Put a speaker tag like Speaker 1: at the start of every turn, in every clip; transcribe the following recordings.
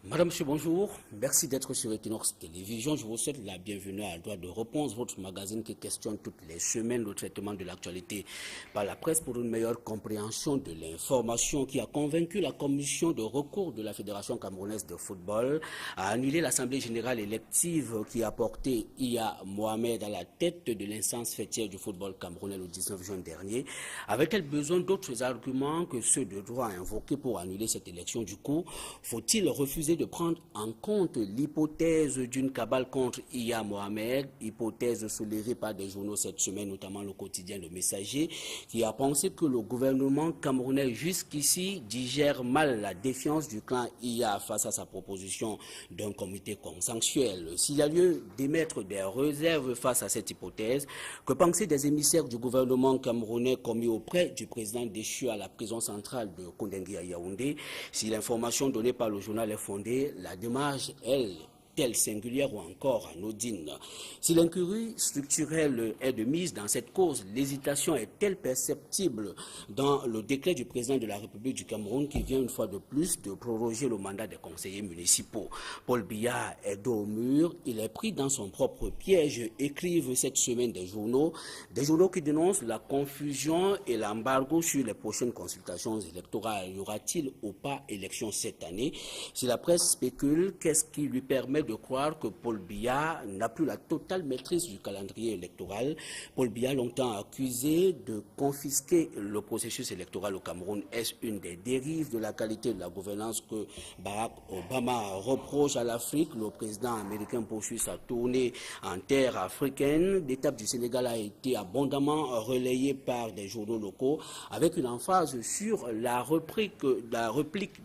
Speaker 1: Madame, monsieur, bonjour. Merci d'être sur Equinox Télévision. Je vous souhaite la bienvenue à Droit de Réponse, votre magazine qui questionne toutes les semaines le traitement de l'actualité par la presse pour une meilleure compréhension de l'information qui a convaincu la commission de recours de la Fédération camerounaise de football à annuler l'Assemblée générale élective qui a porté Iya Mohamed à la tête de l'instance fêtière du football camerounais le 19 juin dernier. Avait-elle besoin d'autres arguments que ceux de droit invoqués pour annuler cette élection? Du coup, faut-il refuser de prendre en compte l'hypothèse d'une cabale contre Iya Mohamed, hypothèse soulevée par des journaux cette semaine, notamment le quotidien Le Messager, qui a pensé que le gouvernement camerounais jusqu'ici digère mal la défiance du clan Iya face à sa proposition d'un comité consensuel. S'il y a lieu d'émettre des réserves face à cette hypothèse, que penser des émissaires du gouvernement camerounais commis auprès du président déchu à la prison centrale de Koundengui à Yaoundé? Si l'information donnée par le journal est fondée, la démarche, elle, telle singulière ou encore anodine. Si l'incurie structurelle est de mise dans cette cause, l'hésitation est-elle perceptible dans le décret du président de la République du Cameroun qui vient une fois de plus de proroger le mandat des conseillers municipaux? Paul Biya est dos au mur, il est pris dans son propre piège, écrivent cette semaine des journaux qui dénoncent la confusion et l'embargo sur les prochaines consultations électorales. Y aura-t-il ou pas élection cette année? Si la presse spécule, qu'est-ce qui lui permet de croire que Paul Biya n'a plus la totale maîtrise du calendrier électoral? Paul Biya, longtemps accusé de confisquer le processus électoral au Cameroun, est-ce une des dérives de la qualité de la gouvernance que Barack Obama reproche à l'Afrique? Le président américain poursuit sa tournée en terre africaine. L'étape du Sénégal a été abondamment relayée par des journaux locaux avec une emphase sur la réplique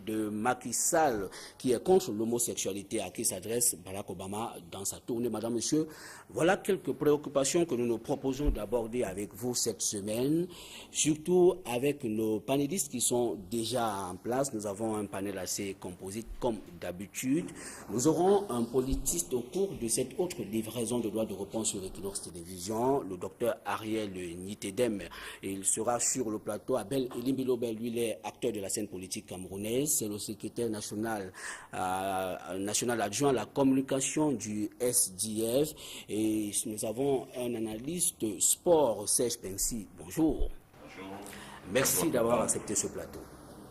Speaker 1: de Macky Sall qui est contre l'homosexualité à qui s'adresse Barack Obama dans sa tournée. Madame, monsieur, voilà quelques préoccupations que nous nous proposons d'aborder avec vous cette semaine, surtout avec nos panélistes qui sont déjà en place. Nous avons un panel assez composite comme d'habitude. Nous aurons un politiste au cours de cette autre livraison de droit de réponse sur Equinox Télévision, le docteur Ariel Nitedem. Il sera sur le plateau. Abel Elimbilobel, lui, il est acteur de la scène politique camerounaise. C'est le secrétaire national adjoint à la communication du SDF. Et nous avons un analyste sport, Serge Pensi. Bonjour.
Speaker 2: Bonjour.
Speaker 1: Merci d'avoir accepté ce plateau.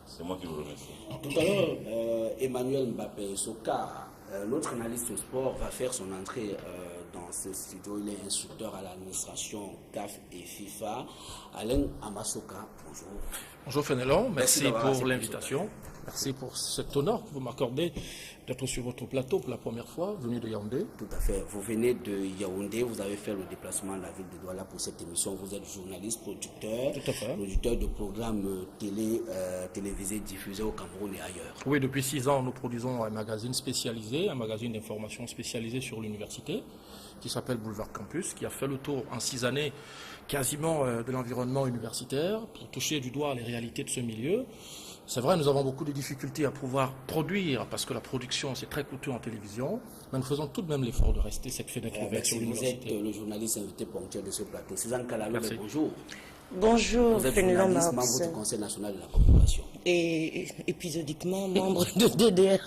Speaker 2: C'est moi qui vous remercie.
Speaker 1: Tout à l'heure, Emmanuel Mbappé Soka, notre analyste sport, va faire son entrée dans ce studio. Il est instructeur à l'administration CAF et FIFA. Alain Amasoka, bonjour.
Speaker 3: Bonjour Fénelon, merci pour l'invitation. Merci pour cet honneur que vous m'accordez d'être sur votre plateau pour la première fois, venu de Yaoundé.
Speaker 1: Tout à fait. Vous venez de Yaoundé, vous avez fait le déplacement à la ville de Douala pour cette émission. Vous êtes journaliste, producteur, producteur de programmes télévisés diffusés au Cameroun et ailleurs.
Speaker 3: Oui, depuis 6 ans, nous produisons un magazine spécialisé, un magazine d'information spécialisé sur l'université, qui s'appelle Boulevard Campus, qui a fait le tour en 6 années quasiment de l'environnement universitaire pour toucher du doigt les réalités de ce milieu. C'est vrai, nous avons beaucoup de difficultés à pouvoir produire, parce que la production, c'est très coûteux en télévision, mais nous faisons tout de même l'effort de rester cette fenêtre ouverte sur l'université.
Speaker 1: Vous êtes le journaliste invité ponctuel de ce plateau. Suzanne Kalalo, bonjour.
Speaker 4: Bonjour,
Speaker 1: vous êtes journaliste, membre du Conseil national de la communication.
Speaker 4: Et épisodiquement, membre de DDR.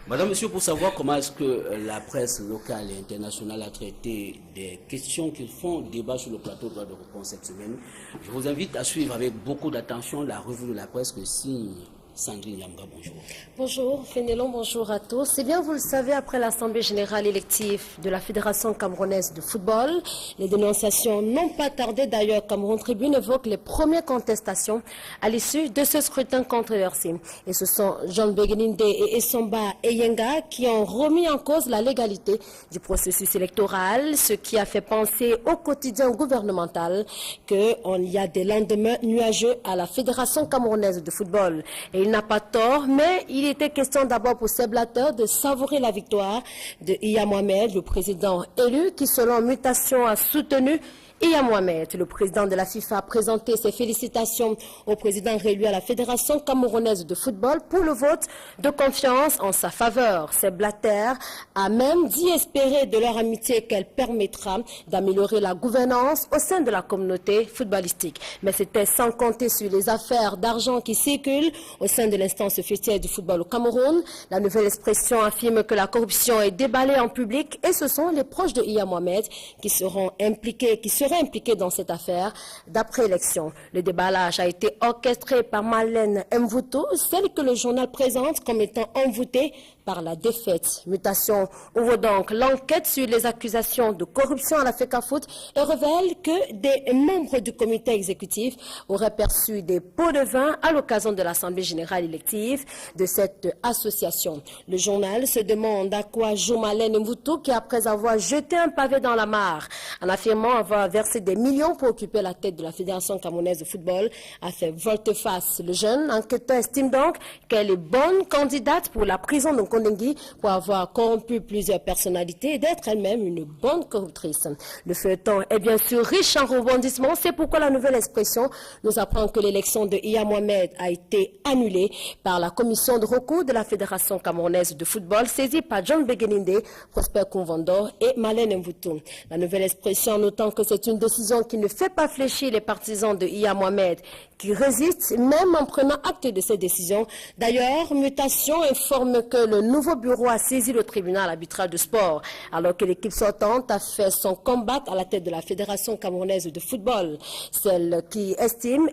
Speaker 1: Madame, monsieur, pour savoir comment est-ce que la presse locale et internationale a traité des questions qu'ils font débat sur le plateau de droit de réponse cette semaine, je vous invite à suivre avec beaucoup d'attention la revue de la presse que signe Sandrine Yamga, bonjour.
Speaker 5: Bonjour, Fénelon, bonjour à tous. C'est bien, vous le savez, après l'Assemblée générale élective de la Fédération camerounaise de football, les dénonciations n'ont pas tardé. D'ailleurs, Cameroun Tribune évoque les premières contestations à l'issue de ce scrutin controversé. Et ce sont Jean Begueninde et Essomba Eyenga qui ont remis en cause la légalité du processus électoral, ce qui a fait penser au quotidien gouvernemental qu'il y a des lendemains nuageux à la Fédération camerounaise de football. Et il n'a pas tort, mais il était question d'abord pour ces Blatter de savourer la victoire de Iya Mohamed, le président élu, qui selon mutation a soutenu Iya Mohamed, le président de la FIFA, a présenté ses félicitations au président réélu à la Fédération camerounaise de football pour le vote de confiance en sa faveur. Ces Blatter a même dit espérer de leur amitié qu'elle permettra d'améliorer la gouvernance au sein de la communauté footballistique. Mais c'était sans compter sur les affaires d'argent qui circulent au sein de l'instance officielle du football au Cameroun. La nouvelle expression affirme que la corruption est déballée en public et ce sont les proches de Iya Mohamed qui seraient impliqués dans cette affaire d'après élection. Le déballage a été orchestré par Malène Mvuto, celle que le journal présente comme étant envoûtée par la défaite. Mutation ouvre donc l'enquête sur les accusations de corruption à la FECAFOOT et révèle que des membres du comité exécutif auraient perçu des pots de vin à l'occasion de l'Assemblée générale élective de cette association. Le journal se demande à quoi joue Malène Mvuto qui, après avoir jeté un pavé dans la mare, en affirmant avoir versé des millions pour occuper la tête de la Fédération camerounaise de football, a fait volte-face. Le jeune enquêteur estime donc qu'elle est bonne candidate pour la prison de Kondengui pour avoir corrompu plusieurs personnalités et d'être elle-même une bonne corruptrice. Le feuilleton est bien sûr riche en rebondissements. C'est pourquoi la nouvelle expression nous apprend que l'élection de Iya Mohamed a été annulée par la commission de recours de la Fédération camerounaise de football saisie par John Begeninde, Prosper Kouvando et Malène Mvuto. La nouvelle expression notant que c'est une décision qui ne fait pas fléchir les partisans de Iya Mohamed qui résistent même en prenant acte de ces décisions. D'ailleurs, Mutation informe que le nouveau bureau a saisi le tribunal arbitral de sport, alors que l'équipe sortante a fait son comeback à la tête de la Fédération camerounaise de football. Celle qui estime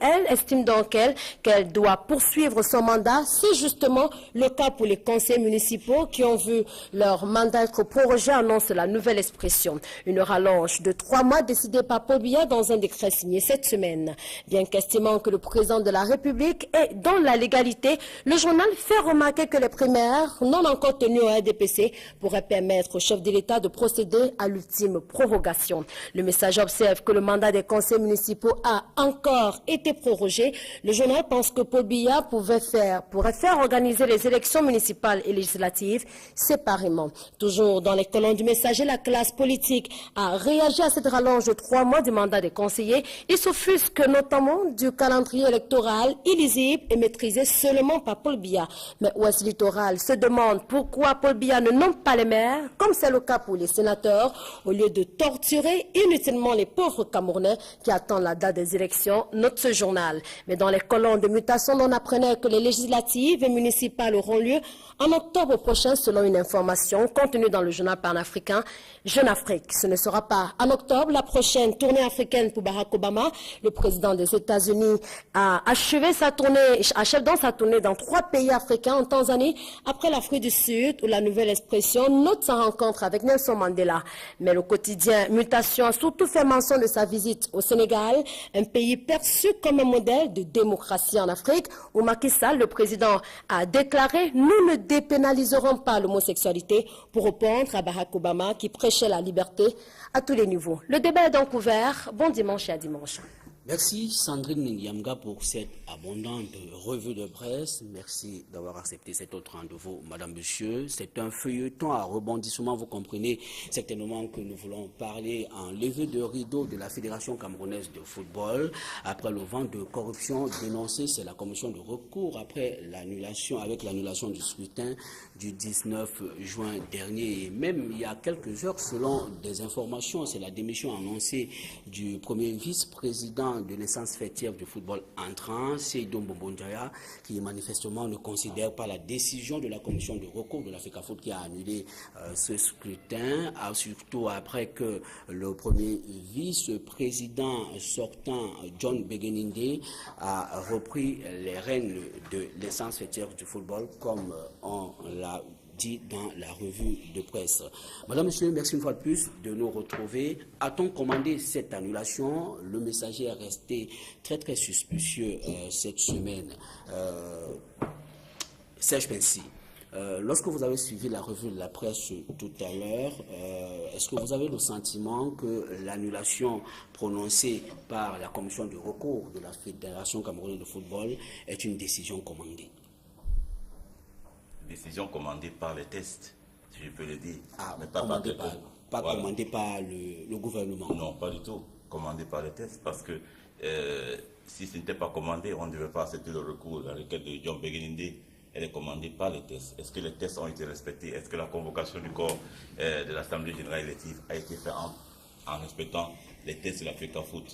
Speaker 5: donc qu'elle doit poursuivre son mandat. C'est justement le cas pour les conseils municipaux qui ont vu leur mandat être prorogé, annonce la nouvelle expression. Une rallonge de 3 mois décidée par Paul Biya dans un décret signé cette semaine. Bien qu'estimant que le président de la République est dans la légalité, le journal fait remarquer que les primaires non encore tenues au RDPC pourraient permettre au chef de l'État de procéder à l'ultime prorogation. Le message observe que le mandat des conseils municipaux a encore été prorogé. Le journal pense que Paul Biya pourrait faire organiser les élections municipales et législatives séparément. Toujours dans les colonnes du Messager, la classe politique a réagi à cette rallonge de 3 mois du mandat des conseillers. Il s'offusque notamment du calendrier électoral illisible et maîtrisé seulement par Paul Biya. Mais Ouest Littoral se demande pourquoi Paul Biya ne nomme pas les maires, comme c'est le cas pour les sénateurs, au lieu de torturer inutilement les pauvres Camerounais qui attendent la date des élections, note ce journal. Mais dans les colonnes de Mutation, on apprenait que les législatives et municipales auront lieu en octobre prochain, selon une information contenue dans le journal panafricain Jeune Afrique. Ce ne sera pas en octobre. La prochaine tournée africaine pour Barack Obama, le président des États-Unis, achève donc sa tournée dans 3 pays africains, en Tanzanie, après l'Afrique du Sud, où la nouvelle expression note sa rencontre avec Nelson Mandela. Mais le quotidien Mutation a surtout fait mention de sa visite au Sénégal, un pays perçu comme un modèle de démocratie en Afrique, où Macky Sall, le président, a déclaré « Nous ne dépénaliserons pas l'homosexualité » pour répondre à Barack Obama qui prêchait la liberté à tous les niveaux. Le débat est donc ouvert. Bon dimanche et à dimanche.
Speaker 1: Merci Sandrine Yamga pour cette abondante revue de presse. Merci d'avoir accepté cet autre rendez-vous, Madame, Monsieur. C'est un feuilleton à rebondissement. Vous comprenez certainement que nous voulons parler en levée de rideau de la Fédération camerounaise de football. Après le vent de corruption dénoncé, c'est la commission de recours avec l'annulation du scrutin du 19 juin dernier. Et même il y a quelques heures, selon des informations, c'est la démission annoncée du premier vice-président de l'instance fêtière du football entrant, Seydou Mbonjaya, qui manifestement ne considère pas la décision de la commission de recours de la FECAFOOT qui a annulé ce scrutin, surtout après que le premier vice-président sortant, John Begeninde, a repris les rênes de l'instance fêtière du football, comme on l'a dit dans la revue de presse. Madame, Monsieur, merci une fois de plus de nous retrouver. A-t-on commandé cette annulation? Le Messager est resté très suspicieux cette semaine. Serge Pensy, lorsque vous avez suivi la revue de la presse tout à l'heure, est-ce que vous avez le sentiment que l'annulation prononcée par la commission de recours de la Fédération camerounaise de football est une décision commandée?
Speaker 2: Décision commandée par les tests, si je peux le dire.
Speaker 1: Ah,
Speaker 2: mais pas
Speaker 1: commandée par le gouvernement.
Speaker 2: Non, pas du tout. commandée par les tests, parce que si ce n'était pas commandé, on ne devait pas accepter le recours. La requête de John Begininde, elle est commandée par les tests. Est-ce que les tests ont été respectés? Est-ce que la convocation du corps de l'Assemblée générale élective a été faite en respectant les tests de la FECAFOOT?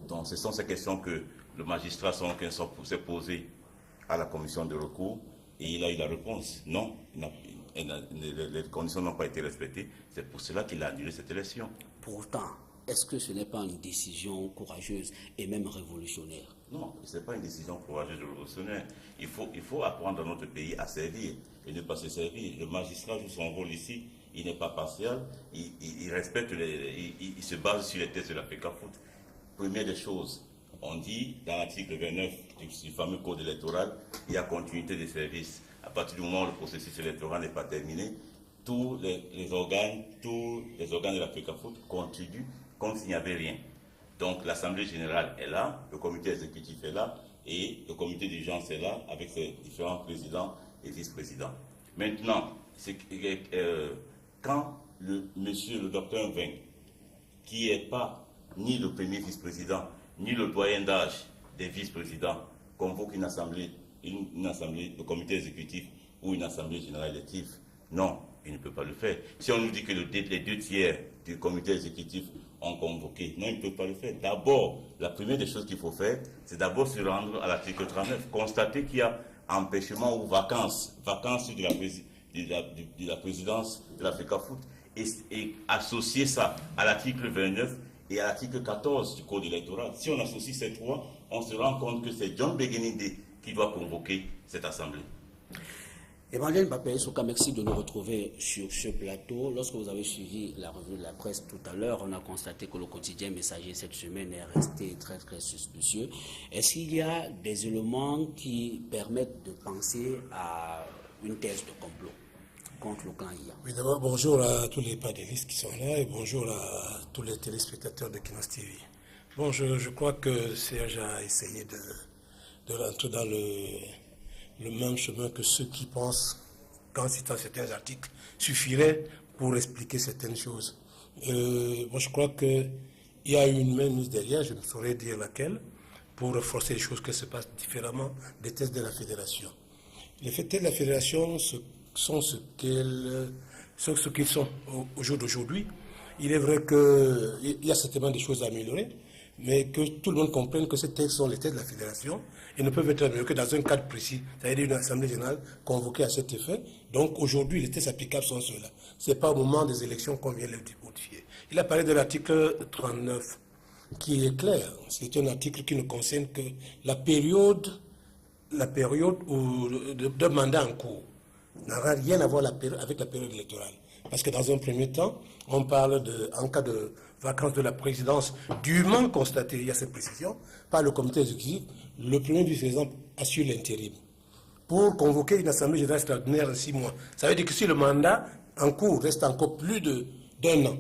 Speaker 2: Donc, ce sont ces questions que le magistrat s'est posé à la commission de recours et il a eu la réponse. Non, les conditions n'ont pas été respectées. C'est pour cela qu'il a annulé cette élection.
Speaker 1: Pourtant, est-ce que ce n'est pas une décision courageuse et même révolutionnaire?
Speaker 2: Non, ce n'est pas une décision courageuse et révolutionnaire. Il faut apprendre dans notre pays à servir et ne pas se servir. Le magistrat joue son rôle ici. Il n'est pas partial. Il respecte, il se base sur les tests de la FECAFOOT. Première des choses, on dit dans l'article 29 du fameux code électoral, il y a continuité des services. À partir du moment où le processus électoral n'est pas terminé, tous les organes de la FECAFOOT continuent comme s'il n'y avait rien. Donc l'Assemblée générale est là, le comité exécutif est là, et le comité d'urgence est là, avec ses différents présidents et vice-présidents. Maintenant, quand le docteur Mveng, qui n'est pas ni le premier vice-président, ni le doyen d'âge des vice-présidents, convoque une assemblée, le comité exécutif ou une assemblée générale élective, non, il ne peut pas le faire. Si on nous dit que les 2/3 du comité exécutif ont convoqué, non, il ne peut pas le faire. D'abord, la première des choses qu'il faut faire, c'est d'abord se rendre à l'article 39, constater qu'il y a empêchement ou vacance de la présidence de la FECAFOOT et associer ça à l'article 29 et à l'article 14 du Code électoral. Si on associe ces trois, on se rend compte que c'est John Begininde qui doit convoquer cette assemblée.
Speaker 1: Emmanuel Mbappé-Souka, merci de nous retrouver sur ce plateau. Lorsque vous avez suivi la revue de la presse tout à l'heure, on a constaté que le quotidien Messager cette semaine est resté très très suspicieux. Est-ce qu'il y a des éléments qui permettent de penser à une thèse de complot contre le clan IA?
Speaker 6: Oui, d'abord, bonjour à tous les panélistes qui sont là et bonjour à tous les téléspectateurs de Kinos TV. Bon, je crois que Serge a essayé de rentrer dans le même chemin que ceux qui pensent qu'en citant certains articles suffirait pour expliquer certaines choses. Moi, je crois qu'il y a une main mise derrière, je ne saurais dire laquelle, pour forcer les choses que se passent différemment des tests de la fédération. Les tests de la fédération sont ce qu'ils sont au jour d'aujourd'hui. Il est vrai qu'il y a certainement des choses à améliorer, mais que tout le monde comprenne que ces textes sont les textes de la fédération et ne peuvent être améliorés que dans un cadre précis, c'est-à-dire une assemblée générale convoquée à cet effet. Donc aujourd'hui, les textes applicables sont ceux-là. Ce n'est pas au moment des élections qu'on vient les modifier. Il a parlé de l'article 39, qui est clair. C'est un article qui ne concerne que la période de mandat en cours. N'aura rien à voir avec la période électorale. Parce que dans un premier temps, on parle en cas de vacance de la présidence dûment constatée, il y a cette précision, par le comité exécutif, le premier vice-président assure l'intérim. Pour convoquer une assemblée générale extraordinaire de 6 mois. Ça veut dire que si le mandat en cours reste encore plus d'un an,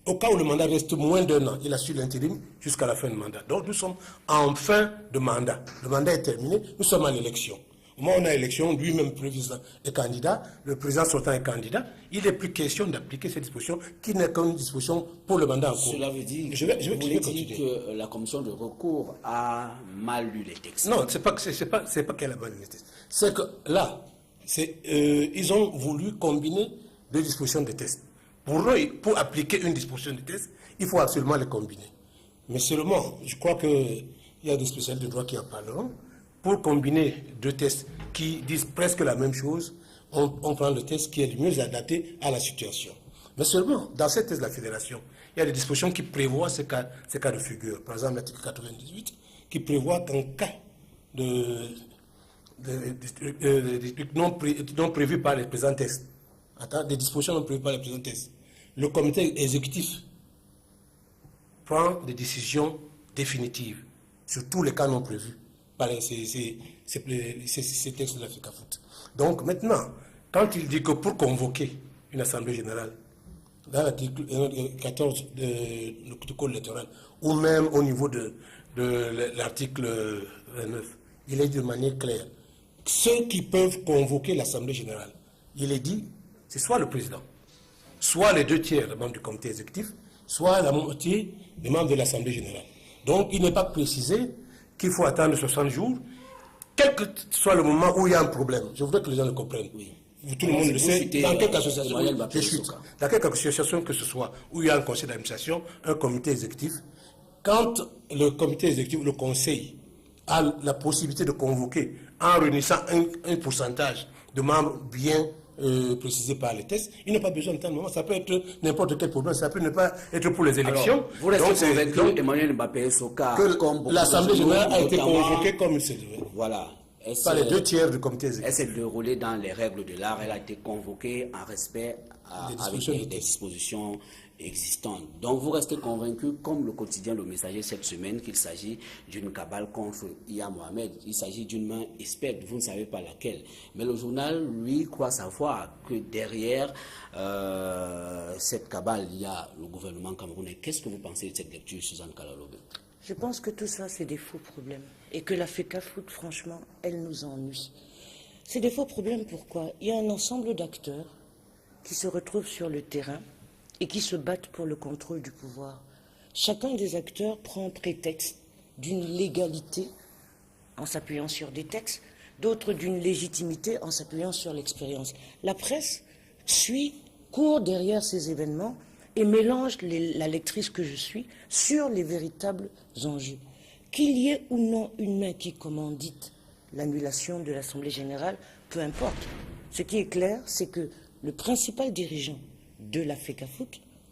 Speaker 6: au cas où le mandat reste moins d'1 an, il assure l'intérim jusqu'à la fin du mandat. Donc nous sommes en fin de mandat. Le mandat est terminé, nous sommes en élection. Au moment où on a élection, lui-même président est candidat, le président sortant est candidat, il n'est plus question d'appliquer ces dispositions qui n'est qu'une disposition pour le mandat en cours.
Speaker 1: Cela veut dire,
Speaker 6: je vais
Speaker 1: dire que la commission de recours a mal lu les textes.
Speaker 6: Non, c'est pas qu'elle a mal lu les textes. C'est que là, ils ont voulu combiner deux dispositions de tests. Pour eux, pour appliquer une disposition de test, il faut absolument les combiner. Mais seulement, je crois qu'il y a des spécialistes de droit qui en parleront. Pour combiner deux tests qui disent presque la même chose, on prend le test qui est le mieux adapté à la situation. Mais seulement, dans cette thèse de la fédération, il y a des dispositions qui prévoient ces cas de figure. Par exemple, l'article 98, qui prévoit qu'en cas de non prévus par les présents tests, des dispositions non prévues par les présents tests, le comité exécutif prend des décisions définitives sur tous les cas non prévus par ces textes de la FECAFOOT. Donc maintenant, quand il dit que pour convoquer une assemblée générale, dans l'article 14 du code électoral, ou même au niveau de l'article 29, il est dit de manière claire, ceux qui peuvent convoquer l'assemblée générale, il est dit, c'est soit le président, soit les 2/3 des membres du comité exécutif, soit la moitié des membres de l'Assemblée générale. Donc, il n'est pas précisé qu'il faut attendre 60 jours, quel que soit le moment où il y a un problème. Je voudrais que les gens le comprennent.
Speaker 1: Oui.
Speaker 6: Tout le monde le sait, dans quelque association, dans quelque association que ce soit, où il y a un conseil d'administration, un comité exécutif, quand le comité exécutif, le conseil, a la possibilité de convoquer, en réunissant un pourcentage de membres bien précisé par les tests, il n'a pas besoin de temps de moment. Ça peut être n'importe quel problème, ça peut ne pas être pour les élections.
Speaker 1: Alors, vous restez convaincu, Emmanuel Mbappé Soka,
Speaker 6: que l'Assemblée générale a été convoquée comme il se devait.
Speaker 1: Voilà.
Speaker 6: Par les 2/3 du comité exécutif.
Speaker 1: Elle s'est déroulée dans les règles de l'art. Elle a été convoquée en respect avec des dispositions existantes. Donc vous restez convaincu, comme le quotidien Le Messager cette semaine, qu'il s'agit d'une cabale contre Iya Mohamed. Il s'agit d'une main experte, vous ne savez pas laquelle. Mais le journal, lui, croit savoir que derrière cette cabale, il y a le gouvernement camerounais. Qu'est-ce que vous pensez de cette lecture, Suzanne Kalalobe?
Speaker 4: Je pense que tout ça, c'est des faux problèmes. Et que la FECAFOOT, franchement, elle nous ennuie. C'est des faux problèmes, pourquoi? Il y a un ensemble d'acteurs qui se retrouvent sur le terrain et qui se battent pour le contrôle du pouvoir. Chacun des acteurs prend prétexte d'une légalité en s'appuyant sur des textes, d'autres d'une légitimité en s'appuyant sur l'expérience. La presse court derrière ces événements et mélange la lectrice que je suis sur les véritables enjeux. Qu'il y ait ou non une main qui commandite l'annulation de l'Assemblée générale, peu importe. Ce qui est clair, c'est que le principal dirigeant de la FECAFOOT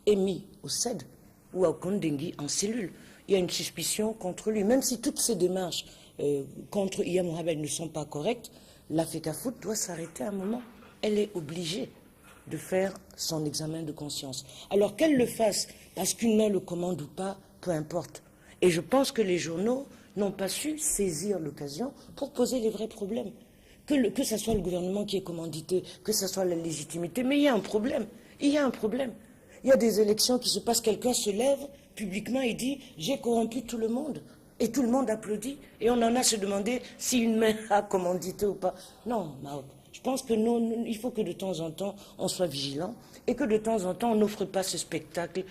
Speaker 4: est mis au CED ou à Okondengui en cellule. Il y a une suspicion contre lui. Même si toutes ces démarches contre Iya Mohamed ne sont pas correctes, la FECAFOOT doit s'arrêter à un moment. Elle est obligée de faire son examen de conscience. Alors qu'elle le fasse, parce qu'une main le commande ou pas, peu importe. Et je pense que les journaux n'ont pas su saisir l'occasion pour poser les vrais problèmes. Que ce soit le gouvernement qui est commandité, que ce soit la légitimité, mais il y a un problème. Il y a un problème. Il y a des élections qui se passent, quelqu'un se lève publiquement et dit « j'ai corrompu tout le monde ». Et tout le monde applaudit. Et on en a à se demander si une main a commandité ou pas. Non, Mahout. Je pense que il faut que de temps en temps, on soit vigilant et que de temps en temps, on n'offre pas ce spectacle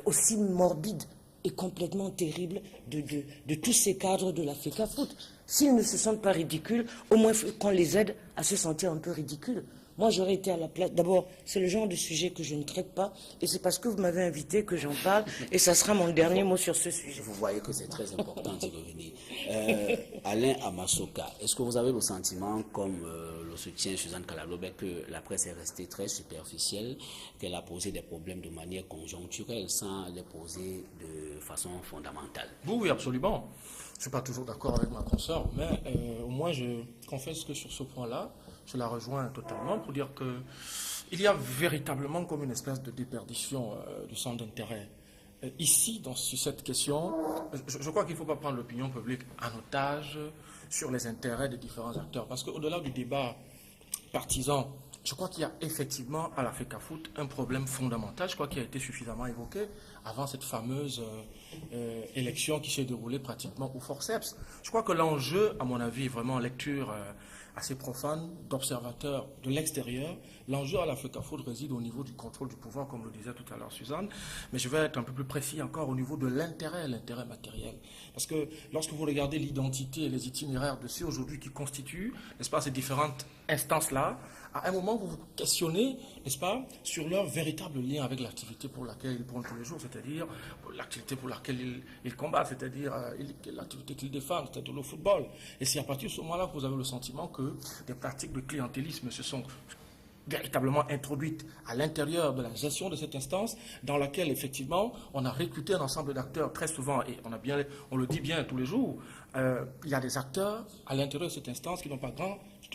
Speaker 4: aussi morbide et complètement terrible de tous ces cadres de la FECAFOOT. S'ils ne se sentent pas ridicules, au moins qu'on les aide à se sentir un peu ridicules. Moi, j'aurais été à la place... D'abord, c'est le genre de sujet que je ne traite pas, et c'est parce que vous m'avez invité que j'en parle, et ça sera mon dernier mot sur ce sujet.
Speaker 1: Vous voyez que c'est très important d'y revenir. Alain Amasoka, est-ce que vous avez le sentiment, comme le soutient Suzanne Kalalobe, que la presse est restée très superficielle, qu'elle a posé des problèmes de manière conjoncturelle, sans les poser de façon fondamentale?
Speaker 3: Oui, absolument. Je ne suis pas toujours d'accord avec ma consoeur, mais au moins je confesse que sur ce point-là, je la rejoins totalement pour dire qu'il y a véritablement comme une espèce de déperdition du centre d'intérêt. Ici, sur cette question, je crois qu'il ne faut pas prendre l'opinion publique en otage sur les intérêts des différents acteurs. Parce qu'au-delà du débat partisan, je crois qu'il y a effectivement à la FECAFOOT un problème fondamental, je crois qu'il a été suffisamment évoqué avant cette fameuse élection qui s'est déroulée pratiquement au forceps. Je crois que l'enjeu, à mon avis, vraiment en lecture assez profane d'observateurs de l'extérieur, l'enjeu à la FECAFOOT réside au niveau du contrôle du pouvoir, comme le disait tout à l'heure Suzanne, mais je vais être un peu plus précis encore au niveau de l'intérêt matériel. Parce que lorsque vous regardez l'identité et les itinéraires de ceux aujourd'hui qui constituent, n'est-ce pas, ces différentes instances-là, à un moment, vous vous questionnez, n'est-ce pas, sur leur véritable lien avec l'activité pour laquelle ils prennent tous les jours, c'est-à-dire l'activité pour laquelle ils combattent, c'est-à-dire l'activité qu'ils défendent, c'est-à-dire le football. Et c'est à partir de ce moment-là que vous avez le sentiment que des pratiques de clientélisme se sont véritablement introduites à l'intérieur de la gestion de cette instance, dans laquelle, effectivement, on a recruté un ensemble d'acteurs très souvent, et on le dit bien tous les jours, il y a des acteurs à l'intérieur de cette instance qui n'ont pas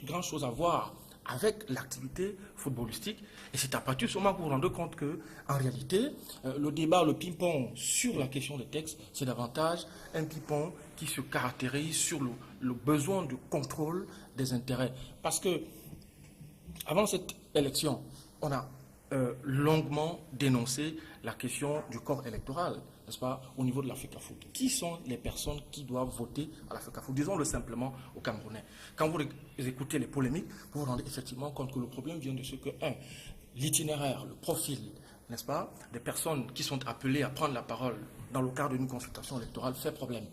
Speaker 3: grand-chose à voir avec l'activité footballistique. Et c'est à partir de ce moment que vous vous rendez compte que, en réalité, le débat, le ping-pong sur la question des textes, c'est davantage un ping-pong qui se caractérise sur le besoin de contrôle des intérêts. Parce que, avant cette élection, on a longuement dénoncé la question du corps électoral, n'est-ce pas, au niveau de la FECAFOOT. Qui sont les personnes qui doivent voter à la FECAFOOT? Disons-le simplement aux Camerounais. Quand vous écoutez les polémiques, vous vous rendez effectivement compte que le problème vient de ce que, l'itinéraire, le profil, n'est-ce pas, des personnes qui sont appelées à prendre la parole dans le cadre d'une consultation électorale fait problème.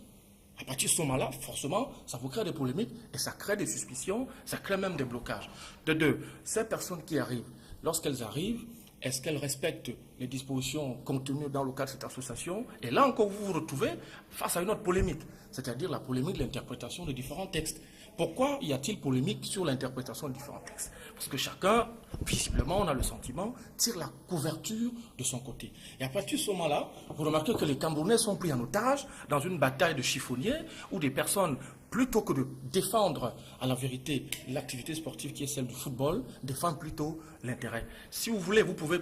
Speaker 3: À partir de ce moment-là, forcément, ça vous crée des polémiques et ça crée des suspicions, ça crée même des blocages. De deux, ces personnes qui arrivent, lorsqu'elles arrivent, est-ce qu'elles respectent les dispositions contenues dans le cadre de cette association? Et là encore, vous vous retrouvez face à une autre polémique, c'est-à-dire la polémique de l'interprétation de différents textes. Pourquoi y a-t-il polémique sur l'interprétation de différents textes? Parce que chacun, visiblement, on a le sentiment, tire la couverture de son côté. Et à partir de ce moment-là, vous remarquez que les Camerounais sont pris en otage dans une bataille de chiffonniers où des personnes, plutôt que de défendre à la vérité l'activité sportive qui est celle du football, défendent plutôt l'intérêt. Si vous voulez, vous pouvez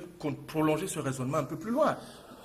Speaker 3: prolonger ce raisonnement un peu plus loin.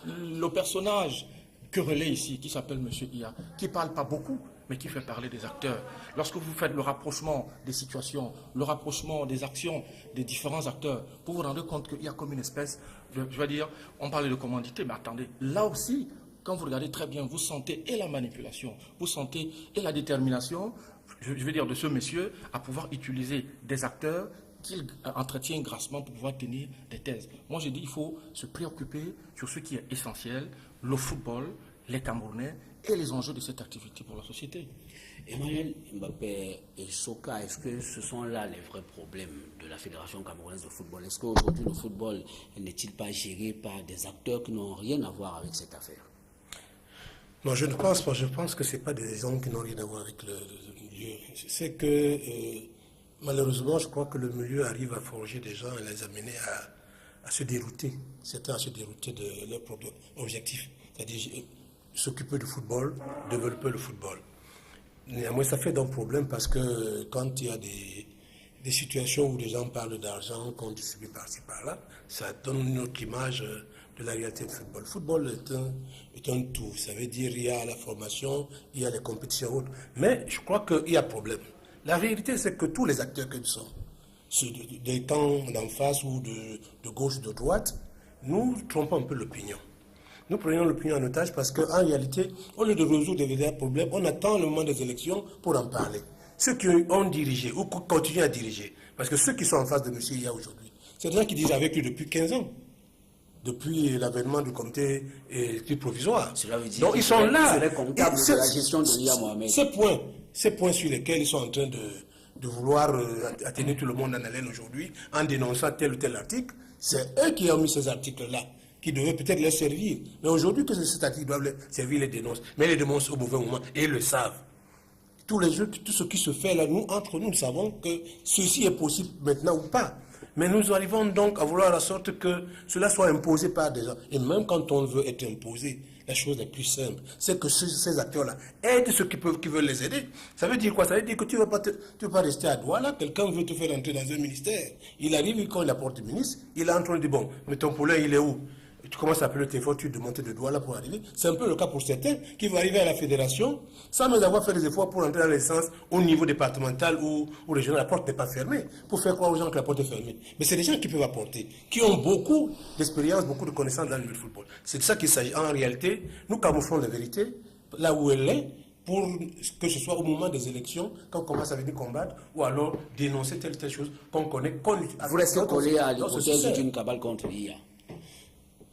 Speaker 3: Le personnage querellé ici, qui s'appelle M. Ia, qui ne parle pas beaucoup, mais qui fait parler des acteurs. Lorsque vous faites le rapprochement des situations, le rapprochement des actions des différents acteurs, vous vous rendez compte qu'il y a comme une espèce de, je vais dire, on parlait de commandité, mais attendez, là aussi, quand vous regardez très bien, vous sentez et la manipulation, vous sentez et la détermination, je veux dire, de ce monsieur à pouvoir utiliser des acteurs qu'il entretient grassement pour pouvoir tenir des thèses. Moi, j'ai dit, il faut se préoccuper sur ce qui est essentiel, le football, les Camerounais et les enjeux de cette activité pour la société.
Speaker 1: Emmanuel Mbappé et Soka, est-ce que ce sont là les vrais problèmes de la Fédération camerounaise de football? Est-ce qu'aujourd'hui le football n'est-il pas géré par des acteurs qui n'ont rien à voir avec cette affaire?
Speaker 6: Non, je ne pense pas. Je pense que ce n'est pas des hommes qui n'ont rien à voir avec le milieu. C'est que, malheureusement, je crois que le milieu arrive à forger des gens et les amener à se dérouter. Certains à se dérouter de leur propre objectif. C'est-à-dire s'occuper du football, développer le football. Néanmoins, ça fait donc problème parce que quand il y a des situations où les gens parlent d'argent qu'on distribue par-ci par-là, ça donne une autre image de la réalité du football. Le football est un tout. Ça veut dire qu'il y a la formation, il y a les compétitions autres. Mais je crois qu'il y a problème. La vérité, c'est que tous les acteurs que nous sommes, des camps d'en face ou de gauche ou de droite, nous trompons un peu l'opinion. Nous prenons l'opinion en otage parce qu'en réalité, au lieu de résoudre des vrais problèmes, on attend le moment des élections pour en parler. Ceux qui ont dirigé ou continuent à diriger, parce que ceux qui sont en face de M. Ia aujourd'hui, c'est des gens qui dirigent avec lui depuis 15 ans, depuis l'avènement du comité provisoire.
Speaker 1: Cela veut dire
Speaker 6: donc ils sont là.
Speaker 1: C'est les comptables de la gestion de Ia Mohamed.
Speaker 6: Ces points sur lesquels ils sont en train de vouloir atteindre tout le monde en haleine aujourd'hui, en dénonçant tel ou tel article, c'est eux qui ont mis ces articles-là, qui devaient peut-être les servir. Mais aujourd'hui, que ces articles doivent les servir, les dénoncent. Mais ils les dénoncent au mauvais moment et ils le savent. Tout ce qui se fait là, nous, entre nous savons que ceci est possible maintenant ou pas. Mais nous arrivons donc à vouloir la sorte que cela soit imposé par des gens. Et même quand on veut être imposé, la chose la plus simple, c'est que ces acteurs-là aident ceux qui veulent les aider. Ça veut dire quoi? Ça veut dire que tu ne vas pas rester à Douala, quelqu'un veut te faire entrer dans un ministère. Il arrive, quand il apporte le ministre, il est en train de dire, bon, mais ton poulain, il est où? Tu commences à appeler le téléphone, tu te monter de Douala pour arriver. C'est un peu le cas pour certains qui vont arriver à la fédération sans même avoir fait des efforts pour entrer dans l'essence au niveau départemental ou régional. La porte n'est pas fermée pour faire croire aux gens que la porte est fermée. Mais c'est des gens qui peuvent apporter, qui ont beaucoup d'expérience, beaucoup de connaissances dans le milieu du football. C'est de ça qu'il s'agit. En réalité, nous camouflons la vérité là où elle est pour que ce soit au moment des élections, quand on commence à venir combattre ou alors dénoncer telle ou telle chose qu'on connaît.
Speaker 1: Vous restez collé à l'hypothèse d'une cabale contre l'IA.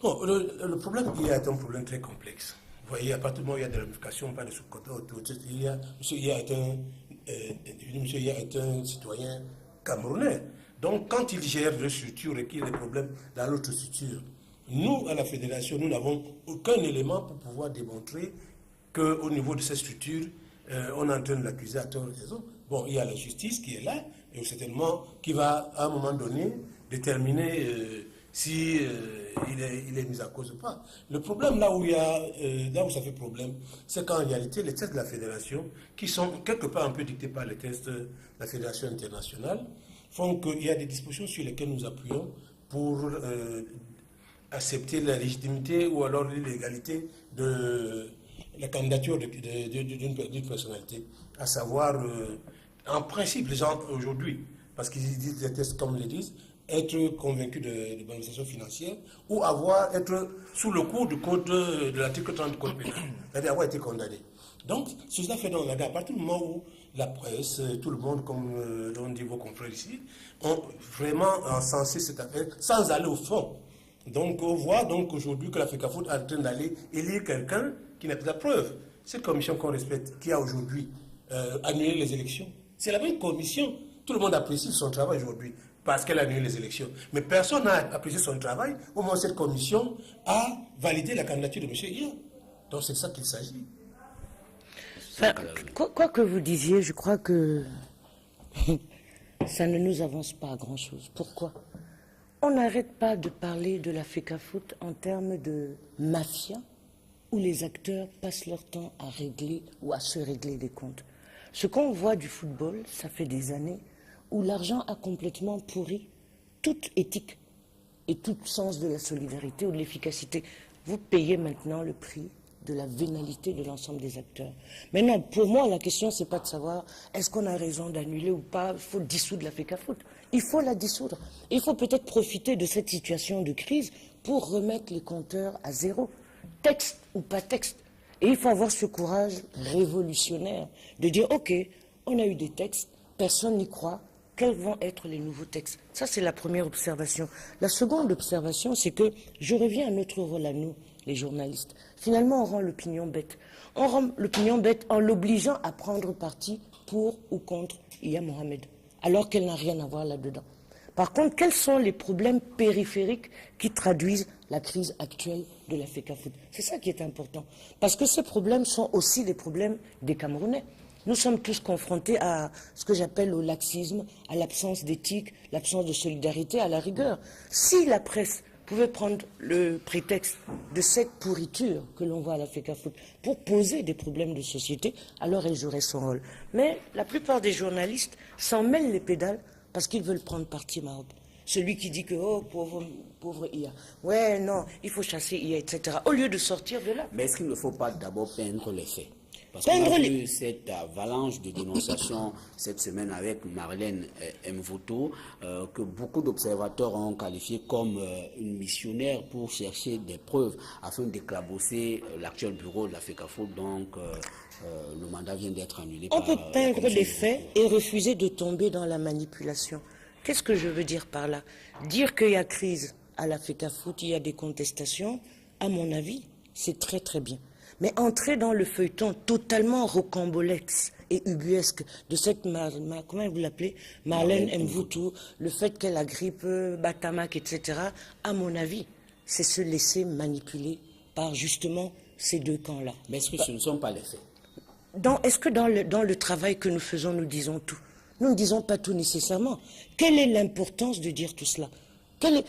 Speaker 6: Bon, le problème qu'il y a est un problème très complexe. Vous voyez, à partir du moment où il y a de ramifications, pas de sous-côté, M. Ia est un citoyen camerounais. Donc, quand il gère deux structures et qu'il y a des problèmes dans l'autre structure, nous, à la fédération, nous n'avons aucun élément pour pouvoir démontrer qu'au niveau de ces structures, on est en train de l'accuser à tort et raison. Bon, il y a la justice qui est là, et certainement qui va, à un moment donné, déterminer si il est mis à cause ou pas. Le problème là où ça fait problème, c'est qu'en réalité, les tests de la fédération, qui sont quelque part un peu dictés par les tests de la fédération internationale, font qu'il y a des dispositions sur lesquelles nous appuyons pour accepter la légitimité ou alors l'illégalité de la candidature d'une personnalité. À savoir, en principe, les gens aujourd'hui, parce qu'ils disent des tests comme ils le disent, être convaincu de bonne financière ou être sous le coup du code de l'article 30 du code pénal, c'est-à-dire avoir été condamné. Donc, cela fait dans la gare. À partir du moment où la presse, tout le monde, comme l'ont dit vos confrères ici, ont vraiment encensé cette affaire sans aller au fond. Donc on voit donc aujourd'hui que la FECAFOOT est en train d'aller élire quelqu'un qui n'a pas la preuve. Cette commission qu'on respecte, qui a aujourd'hui annulé les élections, c'est la même commission. Tout le monde apprécie son travail aujourd'hui parce qu'elle a annulé les élections. Mais personne n'a apprécié son travail au moment où cette commission a validé la candidature de M. Iya. Donc c'est de ça qu'il s'agit.
Speaker 4: Enfin, quoi que vous disiez, je crois que ça ne nous avance pas à grand-chose. Pourquoi? On n'arrête pas de parler de la FECAFOOT en termes de mafia, où les acteurs passent leur temps à régler ou à se régler des comptes. Ce qu'on voit du football, ça fait des années, où l'argent a complètement pourri toute éthique et tout sens de la solidarité ou de l'efficacité. Vous payez maintenant le prix de la vénalité de l'ensemble des acteurs. Maintenant, pour moi, la question, c'est pas de savoir est-ce qu'on a raison d'annuler ou pas, il faut dissoudre la FECAFOOT. Il faut la dissoudre. Il faut peut-être profiter de cette situation de crise pour remettre les compteurs à zéro, texte ou pas texte. Et il faut avoir ce courage révolutionnaire de dire, OK, on a eu des textes, personne n'y croit, quels vont être les nouveaux textes? Ça, c'est la première observation. La seconde observation, c'est que je reviens à notre rôle à nous, les journalistes. Finalement, on rend l'opinion bête. On rend l'opinion bête en l'obligeant à prendre parti pour ou contre Iya Mohamed, alors qu'elle n'a rien à voir là-dedans. Par contre, quels sont les problèmes périphériques qui traduisent la crise actuelle de la FECAFOOT? C'est ça qui est important. Parce que ces problèmes sont aussi des problèmes des Camerounais. Nous sommes tous confrontés à ce que j'appelle au laxisme, à l'absence d'éthique, l'absence de solidarité, à la rigueur. Si la presse pouvait prendre le prétexte de cette pourriture que l'on voit à la FECAFOOT pour poser des problèmes de société, alors elle jouerait son rôle. Mais la plupart des journalistes s'en mêlent les pédales parce qu'ils veulent prendre parti Maroc. Celui qui dit que, oh, pauvre Iya, ouais, non, il faut chasser Iya, etc. Au lieu de sortir de là.
Speaker 1: Mais est-ce qu'il ne faut pas d'abord peindre les faits? Parce qu'on a vu cette avalanche de dénonciations cette semaine avec Marlène Mvuto, que beaucoup d'observateurs ont qualifié comme une missionnaire pour chercher des preuves afin d'éclabosser l'actuel bureau de la FECAFOOT. Donc, le mandat vient d'être annulé.
Speaker 4: On peut peindre les faits et refuser de tomber dans la manipulation. Qu'est-ce que je veux dire par là? Dire qu'il y a crise à la FECAFOOT, il y a des contestations, à mon avis, c'est très très bien. Mais entrer dans le feuilleton totalement rocambolesque et ubuesque de cette, comment vous l'appelez, Marlène Mvuto, le fait qu'elle agrippe Batamak, etc., à mon avis, c'est se laisser manipuler par justement ces deux camps-là.
Speaker 1: Mais est-ce que ce ne sont pas les faits?
Speaker 4: Est-ce que dans le travail que nous faisons, nous disons tout? Nous ne disons pas tout nécessairement. Quelle est l'importance de dire tout cela?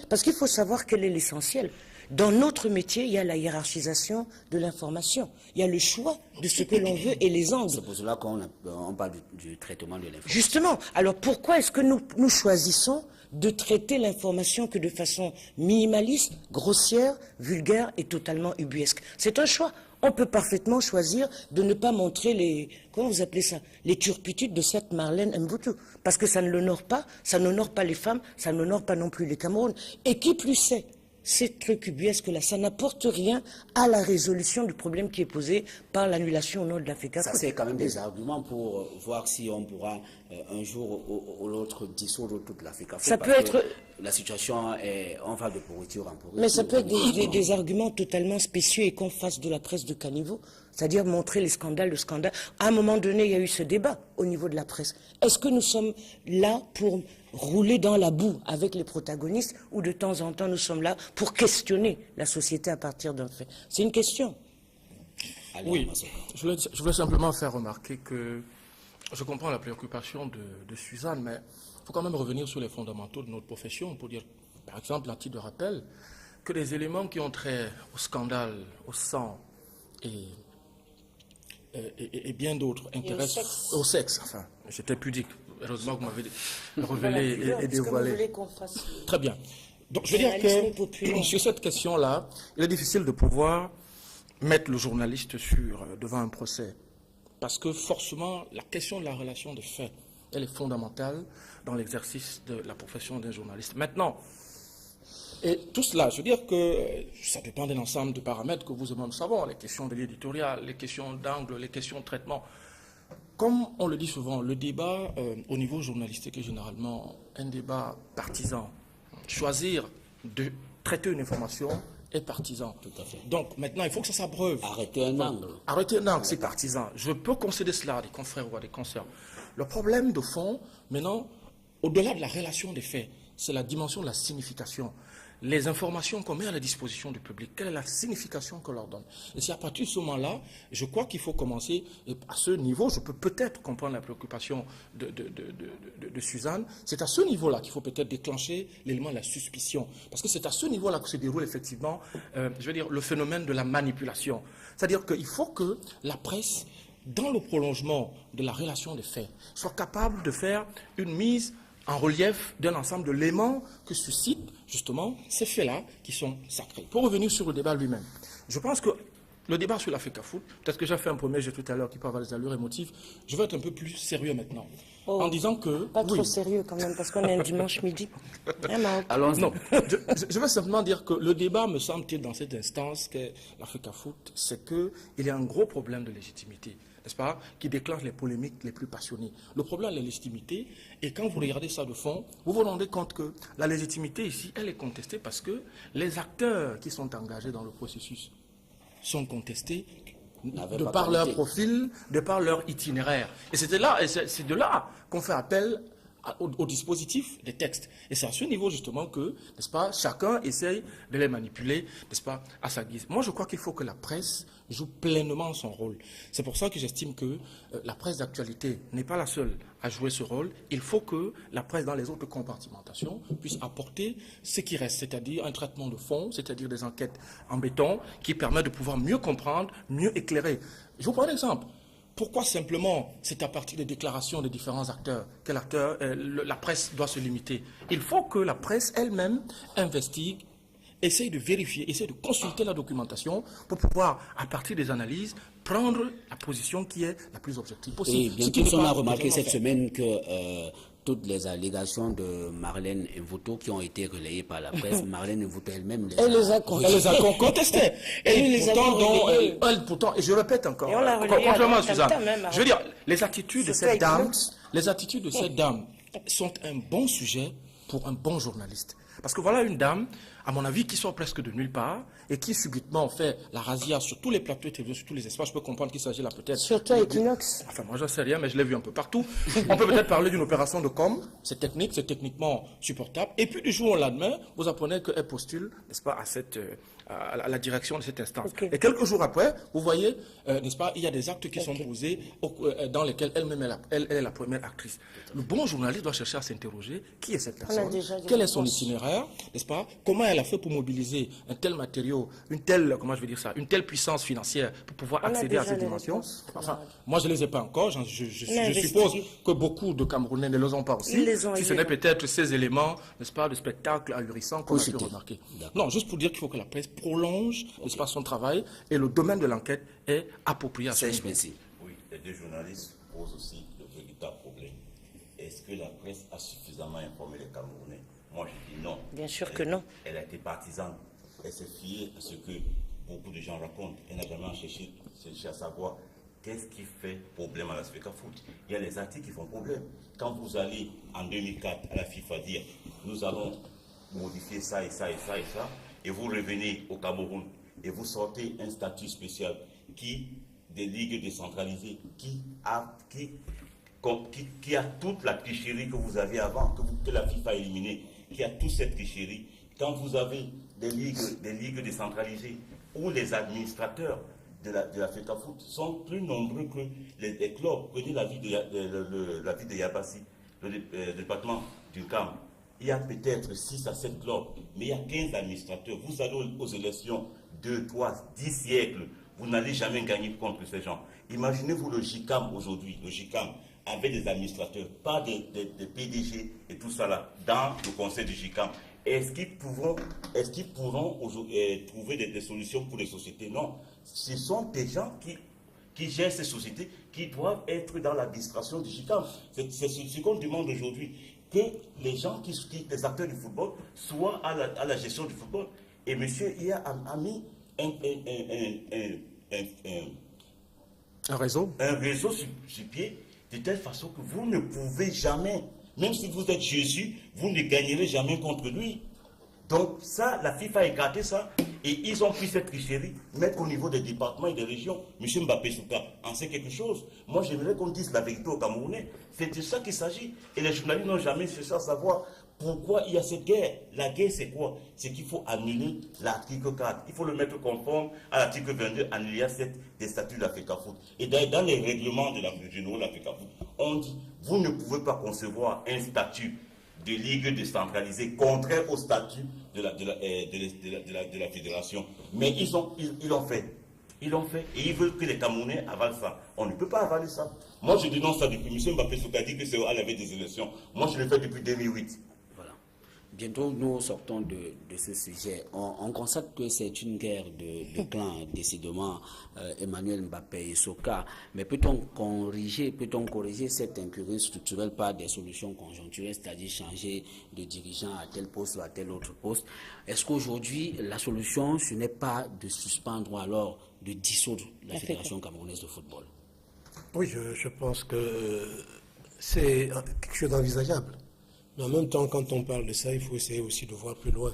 Speaker 4: Parce qu'il faut savoir quel est l'essentiel. Dans notre métier, il y a la hiérarchisation de l'information. Il y a le choix de ce que l'on veut et les angles.
Speaker 1: C'est pour cela qu'on parle du traitement de l'information.
Speaker 4: Justement. Alors pourquoi est-ce que nous choisissons de traiter l'information que de façon minimaliste, grossière, vulgaire et totalement ubuesque? C'est un choix. On peut parfaitement choisir de ne pas montrer les, comment vous appelez ça, les turpitudes de cette Marlène Mvuto. Parce que ça ne l'honore pas, ça n'honore pas les femmes, ça n'honore pas non plus les Cameroun. Et qui plus est, ces trucs ubuesques-là, ça n'apporte rien à la résolution du problème qui est posé par l'annulation au nom de la FECAFOOT.
Speaker 1: Ça, c'est quand même des arguments pour voir si on pourra un jour ou l'autre dissoudre toute la FECAFOOT.
Speaker 4: Ça peut être...
Speaker 1: La situation est en phase de pourriture en pourriture.
Speaker 4: Mais ça peut être des arguments totalement spécieux et qu'on fasse de la presse de caniveau. C'est-à-dire montrer les scandales, le scandale. À un moment donné, il y a eu ce débat au niveau de la presse. Est-ce que nous sommes là pour rouler dans la boue avec les protagonistes ou de temps en temps nous sommes là pour questionner la société à partir d'un fait? C'est une question.
Speaker 3: Oui, je voulais simplement faire remarquer que je comprends la préoccupation de Suzanne, mais il faut quand même revenir sur les fondamentaux de notre profession pour dire, par exemple, à titre de rappel, que les éléments qui ont trait au scandale, au sang et bien d'autres intéressent au sexe. Enfin, j'étais pudique. Heureusement que vous m'avez révélé et dévoilé. Très bien. Donc, je veux dire que sur cette question-là, il est difficile de pouvoir mettre le journaliste devant un procès. Parce que forcément, la question de la relation de fait, elle est fondamentale dans l'exercice de la profession d'un journaliste. Maintenant, et tout cela, je veux dire que ça dépend d'un ensemble de paramètres que vous et moi nous savons, les questions de l'éditorial, les questions d'angle, les questions de traitement. Comme on le dit souvent, le débat au niveau journalistique est généralement un débat partisan. Choisir de traiter une information est partisan.
Speaker 1: Tout à fait.
Speaker 3: Donc maintenant, il faut que ça s'abreuve.
Speaker 1: Arrêter un angle.
Speaker 3: Arrêter un angle, c'est partisan. Je peux concéder cela à des confrères ou à des consoeurs. Le problème de fond, maintenant, au-delà de la relation des faits, c'est la dimension de la signification. Les informations qu'on met à la disposition du public, quelle est la signification qu'on leur donne? Et c'est à partir de ce moment-là, je crois qu'il faut commencer, et à ce niveau, je peux peut-être comprendre la préoccupation de Suzanne, c'est à ce niveau-là qu'il faut peut-être déclencher l'élément de la suspicion. Parce que c'est à ce niveau-là que se déroule effectivement, je veux dire, le phénomène de la manipulation. C'est-à-dire qu'il faut que la presse, dans le prolongement de la relation des faits, soit capable de faire une mise en relief d'un ensemble de d'éléments que suscitent justement ces faits-là qui sont sacrés. Pour revenir sur le débat lui-même, je pense que le débat sur la FECAFOOT, peut-être que j'ai fait un premier jet tout à l'heure qui peut avoir des allures émotives, je vais être un peu plus sérieux maintenant.
Speaker 4: Oh,
Speaker 3: en disant que...
Speaker 4: Pas trop sérieux quand même, parce qu'on est un dimanche midi.
Speaker 3: Alors non, je vais simplement dire que le débat, me semble-t-il, dans cette instance, que la FECAFOOT, c'est qu'il y a un gros problème de légitimité, n'est-ce pas, qui déclenche les polémiques les plus passionnées. Le problème de la légitimité, et quand vous regardez ça de fond, vous vous rendez compte que la légitimité ici, elle est contestée parce que les acteurs qui sont engagés dans le processus sont contestés de par leur profil, de par leur itinéraire. Et c'est de là qu'on fait appel au dispositif des textes. Et c'est à ce niveau justement que, n'est-ce pas, chacun essaye de les manipuler, n'est-ce pas, à sa guise. Moi, je crois qu'il faut que la presse joue pleinement son rôle. C'est pour ça que j'estime que la presse d'actualité n'est pas la seule à jouer ce rôle. Il faut que la presse dans les autres compartimentations puisse apporter ce qui reste, c'est-à-dire un traitement de fond, c'est-à-dire des enquêtes en béton qui permettent de pouvoir mieux comprendre, mieux éclairer. Je vous prends un exemple. Pourquoi simplement c'est à partir des déclarations des différents acteurs que la presse doit se limiter? Il faut que la presse elle-même investigue, essaye de vérifier, essaye de consulter la documentation pour pouvoir, à partir des analyses, prendre la position qui est la plus objective possible.
Speaker 1: Et bien sûr, on a remarqué cette semaine que toutes les allégations de Marlène Mvuto qui ont été relayées par la presse, Marlène Mvuto elle-même
Speaker 4: les a
Speaker 3: contestées. Et pourtant, et je répète encore, contrairement à Suzanne, je veux dire, les attitudes de cette dame sont un bon sujet pour un bon journaliste. Parce que voilà une dame, à mon avis, qui sort presque de nulle part et qui subitement fait la razzia sur tous les plateaux de télévision, sur tous les espaces. Je peux comprendre qu'il s'agit là peut-être...
Speaker 4: Surtout à Equinox.
Speaker 3: Enfin, moi, je ne sais rien, mais je l'ai vu un peu partout. On peut peut-être parler d'une opération de com. C'est technique, c'est techniquement supportable. Et puis, du jour au lendemain, vous apprenez qu'elle postule, n'est-ce pas, à la direction de cette instance. Okay. Et quelques jours après, vous voyez, n'est-ce pas, il y a des actes qui sont posés dans lesquels elle-même elle est la première actrice. Le bon journaliste doit chercher à s'interroger qui est cette personne, quel est son itinéraire, n'est-ce pas, comment elle a fait pour mobiliser un tel matériau, une telle puissance financière pour pouvoir accéder à cette dimension. Enfin, moi je ne les ai pas encore, je suppose que beaucoup de Camerounais ne les ont pas aussi, si ce n'est peut-être ces éléments, n'est-ce pas, de spectacle ahurissant qu'on a pu remarquer. Non, juste pour dire qu'il faut que la presse prolonge, n'est-ce pas, son travail, et le domaine de l'enquête est approprié à ce niveau.
Speaker 2: Oui, les deux journalistes posent aussi le véritable problème. Est-ce que la presse a suffisamment informé les Camerounais? Moi, je dis non.
Speaker 4: Bien sûr que non.
Speaker 2: Elle a été partisane. Elle s'est fiée à ce que beaucoup de gens racontent. Elle n'a jamais cherché à savoir qu'est-ce qui fait problème à la FECAFOOT. Il y a les articles qui font problème. Quand vous allez en 2004 à la FIFA dire nous allons modifier ça et ça et ça et ça, et vous revenez au Cameroun et vous sortez un statut spécial des ligues décentralisées, qui a toute la tricherie que vous aviez avant, que la FIFA a éliminée, qui a toute cette tricherie. Quand vous avez des ligues décentralisées où les administrateurs de la FECAFOOT sont plus nombreux que les clubs. Prenez la ville de Yabassi, le département du CAM. Il y a peut-être 6 à 7 clubs, mais il y a 15 administrateurs. Vous allez aux élections 2, 3, 10 siècles, vous n'allez jamais gagner contre ces gens. Imaginez-vous le JICAM aujourd'hui, le JICAM, avec des administrateurs, pas des PDG et tout ça là, dans le conseil du JICAM. Est-ce qu'ils pourront trouver des solutions pour les sociétés? Non. Ce sont des gens qui gèrent ces sociétés, qui doivent être dans l'administration du JICAM. C'est ce qu'on demande aujourd'hui, que les gens les acteurs du football, soient à la gestion du football. Et monsieur, il a mis
Speaker 3: un réseau
Speaker 2: sur pied, de telle façon que vous ne pouvez jamais, même si vous êtes Jésus, vous ne gagnerez jamais contre lui. Donc ça, la FIFA a écarté ça et ils ont pris cette tricherie, mettre au niveau des départements et des régions. M. Mbappé Souka en sait quelque chose. Moi, j'aimerais qu'on dise la vérité aux Camerounais. C'est de ça qu'il s'agit. Et les journalistes n'ont jamais cherché à savoir pourquoi il y a cette guerre. La guerre, c'est quoi? C'est qu'il faut annuler l'article 4. Il faut le mettre conforme à l'article 22, annuler 7 des statuts de la FECAFOOT. Et dans les règlements de la généraux de la FECAFOOT, on dit, vous ne pouvez pas concevoir un statut de ligue décentralisée contraire au statut de la fédération. Mais ils l'ont fait. Ils l'ont fait et ils veulent que les Camerounais avalent ça. On ne peut pas avaler ça. Moi, je dénonce ça depuis. M. Mbappé Souka dit que c'est à la veille des élections. Moi, je le fais depuis 2008.
Speaker 1: Voilà. Bientôt, nous sortons de ce sujet. On constate que c'est une guerre de clans, décidément, Emmanuel Mbappé et Souka. Mais peut-on corriger cette incurie structurelle par des solutions conjoncturelles, c'est-à-dire changer de dirigeant à tel poste ou à tel autre poste? Est-ce qu'aujourd'hui, la solution, ce n'est pas de suspendre ou alors de dissoudre la Fédération camerounaise de football?
Speaker 6: Oui, je pense que c'est quelque chose d'envisageable. Mais en même temps, quand on parle de ça, il faut essayer aussi de voir plus loin.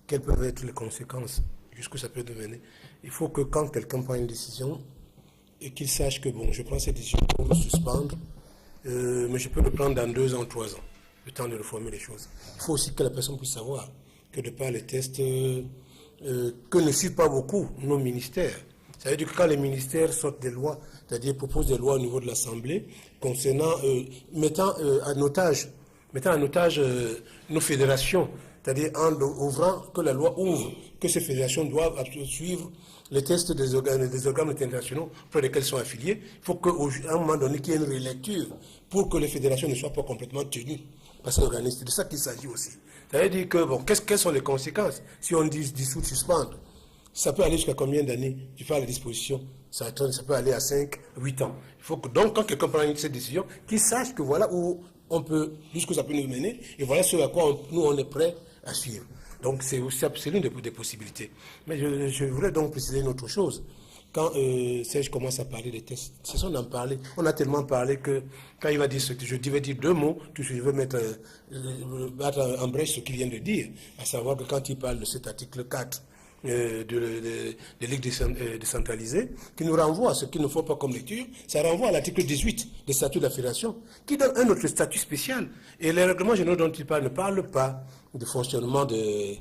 Speaker 6: Quelles peuvent être les conséquences? Jusqu'où ça peut devenir? Il faut que quand quelqu'un prend une décision, et qu'il sache que, bon, je prends cette décision pour le suspendre, mais je peux le prendre dans 2 ans, 3 ans, le temps de reformer les choses. Il faut aussi que la personne puisse savoir que de par les tests, que ne suivent pas beaucoup nos ministères. Ça veut dire que quand les ministères sortent des lois, c'est-à-dire proposent des lois au niveau de l'Assemblée, concernant, mettant en otage nos fédérations, c'est-à-dire en ouvrant que la loi ouvre que ces fédérations doivent suivre les tests des organes internationaux pour lesquels sont affiliés. Il faut qu'à un moment donné, qu'il y ait une relecture pour que les fédérations ne soient pas complètement tenues par ces organismes. C'est de ça qu'il s'agit aussi. Ça veut dire que, bon, quelles sont les conséquences si on dit dissoudre, suspendre? Ça peut aller jusqu'à combien d'années? Tu fais la disposition. Ça peut aller à 5, 8 ans. Il faut que, donc, quand quelqu'un prend cette décision, qu'il sache que voilà où on peut, jusqu'où ça peut nous mener, et voilà ce à quoi on est prêt à suivre. Donc c'est l'une des possibilités. Mais je voulais donc préciser une autre chose. Quand Serge commence à parler des tests, c'est ça, on en parlait. On a tellement parlé que quand il va dire je vais dire 2 mots, je vais mettre en brèche ce qu'il vient de dire, à savoir que quand il parle de cet article 4 de Ligue décentralisée, qui nous renvoie à ce qu'il ne faut pas comme lecture, ça renvoie à l'article 18 des statuts de la Fédération, qui donne un autre statut spécial. Et les règlements généraux dont il parle ne parlent pas du fonctionnement des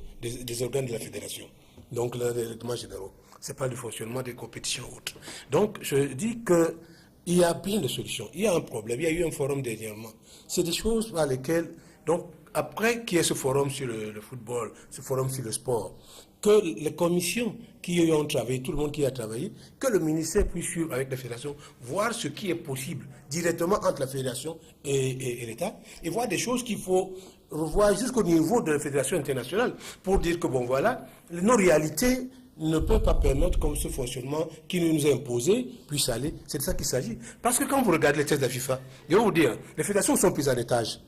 Speaker 6: organes de la Fédération. Donc les règlements généraux, ce n'est pas du fonctionnement des compétitions autres. Donc je dis qu'il y a plein de solutions. Il y a un problème, il y a eu un forum dernièrement. C'est des choses par lesquelles, donc après qu'il y ait ce forum sur le football, ce forum sur le sport, que les commissions qui y ont travaillé, tout le monde qui a travaillé, que le ministère puisse suivre avec la fédération, voir ce qui est possible directement entre la fédération et l'État, et voir des choses qu'il faut revoir jusqu'au niveau de la fédération internationale pour dire que, bon, voilà, nos réalités ne peuvent pas permettre comme ce fonctionnement qui nous est imposé puisse aller. C'est de ça qu'il s'agit. Parce que quand vous regardez les tests de la FIFA, je vais vous dire, les fédérations sont prises en étage.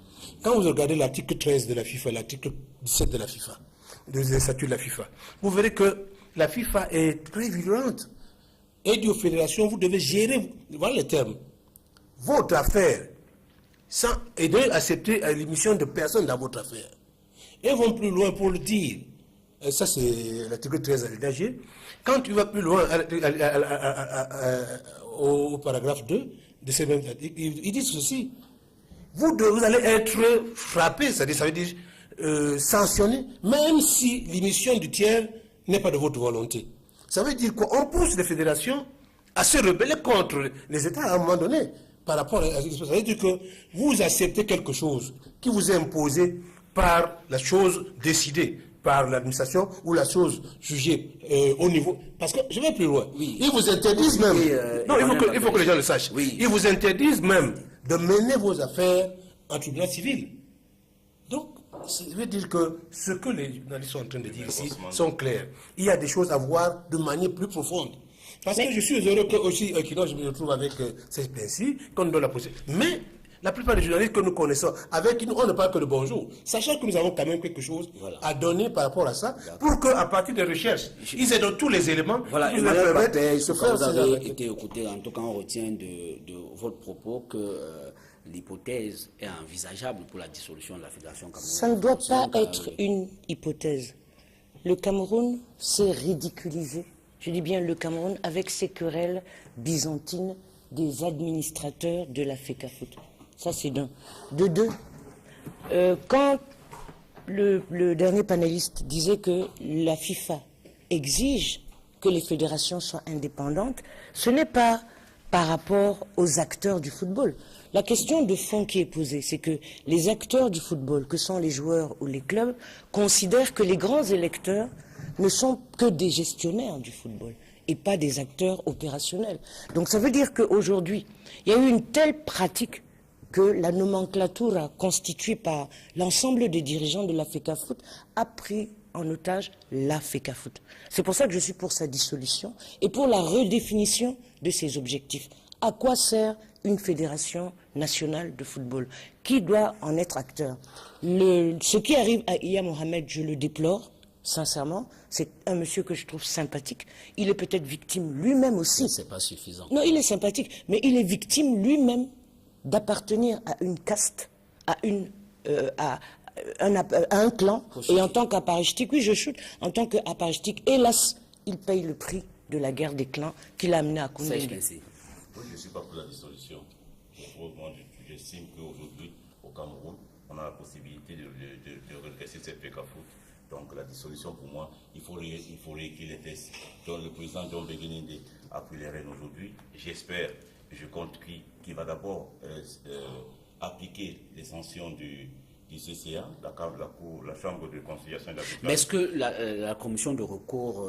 Speaker 6: Quand vous regardez l'article 13 de la FIFA, l'article 17 de la FIFA, des statuts de la FIFA, vous verrez que la FIFA est très vigilante. Et dit aux fédérations, vous devez gérer, voilà les termes, votre affaire, sans aider à accepter l'émission de personnes dans votre affaire. Et vont plus loin pour le dire. Et ça, c'est l'article 13 à G. Quand tu vas plus loin au paragraphe 2 de ces mêmes articles, ils disent ceci. Vous allez être frappé, ça veut dire sanctionné, même si l'émission du tiers n'est pas de votre volonté. Ça veut dire qu'on pousse les fédérations à se rebeller contre les États à un moment donné. Par rapport à ça veut dire que vous acceptez quelque chose qui vous est imposé par la chose décidée par l'administration ou la chose jugée au niveau... Parce que je vais plus loin. Oui. Ils vous interdisent même... non, il faut que les gens le sachent. Oui. Ils vous interdisent même de mener vos affaires en tribunal civil. Donc, ça veut dire que ce que les journalistes sont en train de dire ici sont clairs. Il y a des choses à voir de manière plus profonde. Parce que je suis heureux que aussi, quand je me retrouve avec ces principes, qu'on nous donne la possibilité. Mais la plupart des journalistes que nous connaissons, avec nous, on ne parle que de bonjour. Sachant que nous avons quand même quelque chose à donner par rapport à ça, pour qu'à partir des recherches, ils aient donc tous les éléments qui nous permettent de faire
Speaker 1: vous avez été écouté, en tout cas on retient de votre propos que l'hypothèse est envisageable pour la dissolution de la Fédération camerounaise.
Speaker 4: Ça ne doit pas être une hypothèse. le Cameroun s'est ridiculisé, je dis bien le Cameroun, avec ses querelles byzantines des administrateurs de la FECAFOOT. Ça, c'est d'un. De deux, quand le dernier panéliste disait que la FIFA exige que les fédérations soient indépendantes, ce n'est pas par rapport aux acteurs du football. La question de fond qui est posée, c'est que les acteurs du football, que sont les joueurs ou les clubs, considèrent que les grands électeurs ne sont que des gestionnaires du football et pas des acteurs opérationnels. Donc ça veut dire qu'aujourd'hui, il y a eu une telle pratique que la nomenclature constituée par l'ensemble des dirigeants de la FECAFOOT a pris en otage la FECAFOOT. C'est pour ça que je suis pour sa dissolution et pour la redéfinition de ses objectifs. À quoi sert une fédération nationale de football? Qui doit en être acteur? Ce qui arrive à Iya Mohamed, je le déplore, sincèrement. C'est un monsieur que je trouve sympathique. Il est peut-être victime lui-même aussi.
Speaker 1: C'est pas suffisant.
Speaker 4: Non, il est sympathique, mais il est victime lui-même d'appartenir à une caste, à un clan, et en tant qu'aparachtique, oui je chute, en tant qu'aparachtique, hélas, il paye le prix de la guerre des clans qui l'a amené à Koundé.
Speaker 2: Je ne suis pas pour la dissolution. Moi, j'estime qu'aujourd'hui, au Cameroun, on a la possibilité de redresser cette FECAFOOT. Donc la dissolution, pour moi, il faut réécrire les tests. Donc le président John Beguininde appuie les rênes aujourd'hui. J'espère, je compte qu'il va d'abord appliquer les sanctions du CCA, la Chambre de conciliation et d'arbitrage.
Speaker 1: Mais est-ce que la commission de recours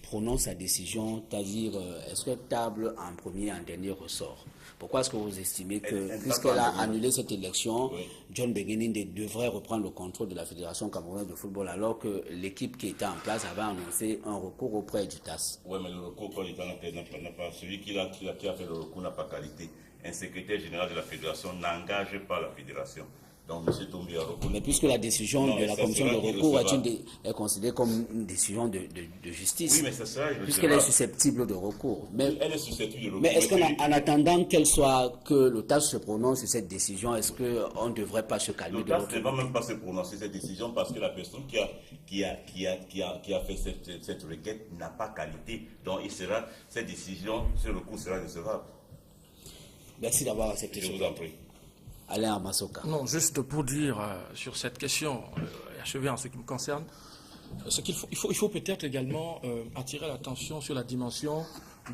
Speaker 1: prononce sa décision, c'est-à-dire est-ce que table en premier et en dernier ressort? Pourquoi est-ce que vous estimez que, puisqu'elle a annulé cette élection, oui, John Beguininde devrait reprendre le contrôle de la Fédération camerounaise de football alors que l'équipe qui était en place avait annoncé un recours auprès du TAS?
Speaker 2: Oui, mais le recours, quand l'État n'a pas, celui qui a fait le recours n'a pas qualité. Un secrétaire général de la Fédération n'engage pas la Fédération. Donc, M. Tombi a reconnu.
Speaker 1: Mais puisque la décision de la commission de recours est considérée comme une décision de justice,
Speaker 2: oui, mais c'est ça,
Speaker 1: puisqu'elle est susceptible de recours. Mais,
Speaker 2: elle est susceptible de recours.
Speaker 1: Mais est-ce qu'en attendant que le TAS se prononce sur cette décision, est-ce qu'on ne devrait pas se calmer?
Speaker 2: Le TAS ne va même pas se prononcer cette décision parce que la personne qui a fait cette requête n'a pas qualité. Donc, cette décision, ce recours sera recevable.
Speaker 1: Merci d'avoir accepté.
Speaker 2: Je vous en prie.
Speaker 1: Alain Amasoka.
Speaker 3: Non, juste pour dire sur cette question, achever en ce qui me concerne, c'est qu'il faut peut-être également attirer l'attention sur la dimension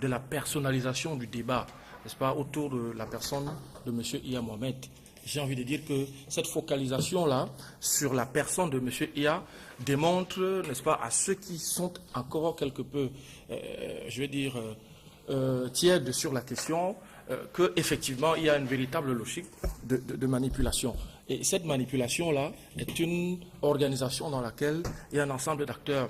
Speaker 3: de la personnalisation du débat, n'est-ce pas, autour de la personne de M. Iya Mohamed. J'ai envie de dire que cette focalisation-là sur la personne de M. Iya démontre, n'est-ce pas, à ceux qui sont encore quelque peu, je vais dire, tièdes sur la question, qu'effectivement, il y a une véritable logique de manipulation. Et cette manipulation-là est une organisation dans laquelle il y a un ensemble d'acteurs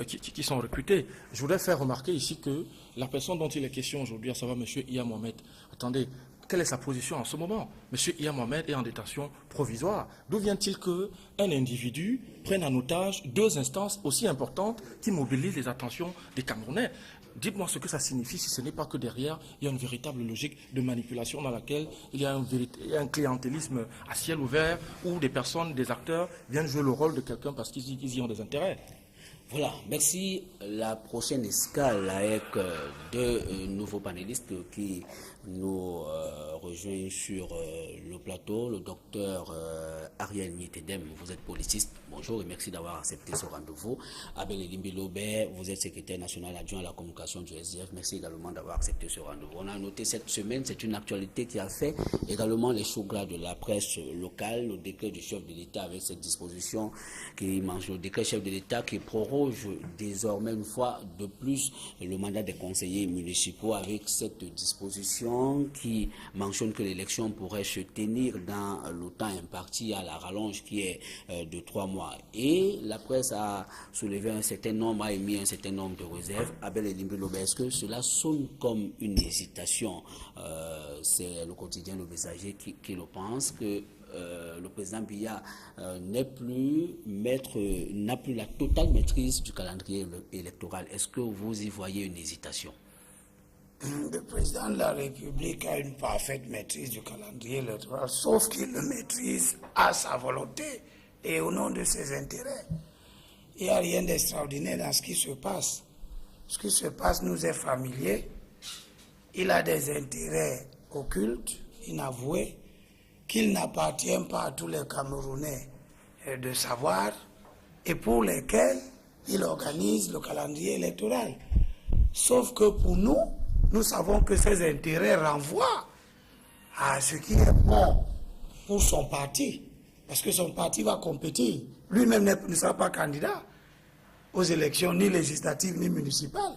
Speaker 3: qui sont recrutés. Je voudrais faire remarquer ici que la personne dont il est question aujourd'hui, à savoir M. Iya Mohamed, attendez, quelle est sa position en ce moment? M. Iya Mohamed est en détention provisoire. D'où vient-il qu'un individu prenne en otage deux instances aussi importantes qui mobilisent les attentions des Camerounais? Dites-moi ce que ça signifie si ce n'est pas que derrière, il y a une véritable logique de manipulation dans laquelle il y a un clientélisme à ciel ouvert où des personnes, des acteurs viennent jouer le rôle de quelqu'un parce qu'ils y ont des intérêts.
Speaker 1: Voilà, merci. La prochaine escale avec deux nouveaux panélistes qui nous rejoignent sur le plateau. Le docteur Ariel Nietedem, vous êtes policiste. Bonjour et merci d'avoir accepté ce rendez-vous. Abel Elimbi Lobert, vous êtes secrétaire national adjoint à la communication du SDF. Merci également d'avoir accepté ce rendez-vous. On a noté cette semaine, c'est une actualité qui a fait également les choux gras de la presse locale, le décret du chef de l'État avec cette disposition qui mange le décret chef de l'État qui proroge désormais une fois de plus le mandat des conseillers municipaux avec cette disposition qui mentionne que l'élection pourrait se tenir dans le temps imparti à la rallonge qui est de 3 mois. Et la presse a soulevé a émis un certain nombre de réserves. Abel Elimbi Lobert, est-ce que cela sonne comme une hésitation? C'est le quotidien Le Messager qui le pense, que le président Biya n'a plus la totale maîtrise du calendrier électoral. Est-ce que vous y voyez une hésitation?
Speaker 7: Le président de la République a une parfaite maîtrise du calendrier électoral, sauf qu'il le maîtrise à sa volonté et au nom de ses intérêts. Il n'y a rien d'extraordinaire dans ce qui se passe. Ce qui se passe nous est familier. Il a des intérêts occultes, inavoués, qu'il n'appartient pas à tous les Camerounais de savoir, et pour lesquels il organise le calendrier électoral. Sauf que pour nous, nous savons que ces intérêts renvoient à ce qui est bon pour son parti, parce que son parti va compétir. Lui-même ne sera pas candidat aux élections ni législatives ni municipales.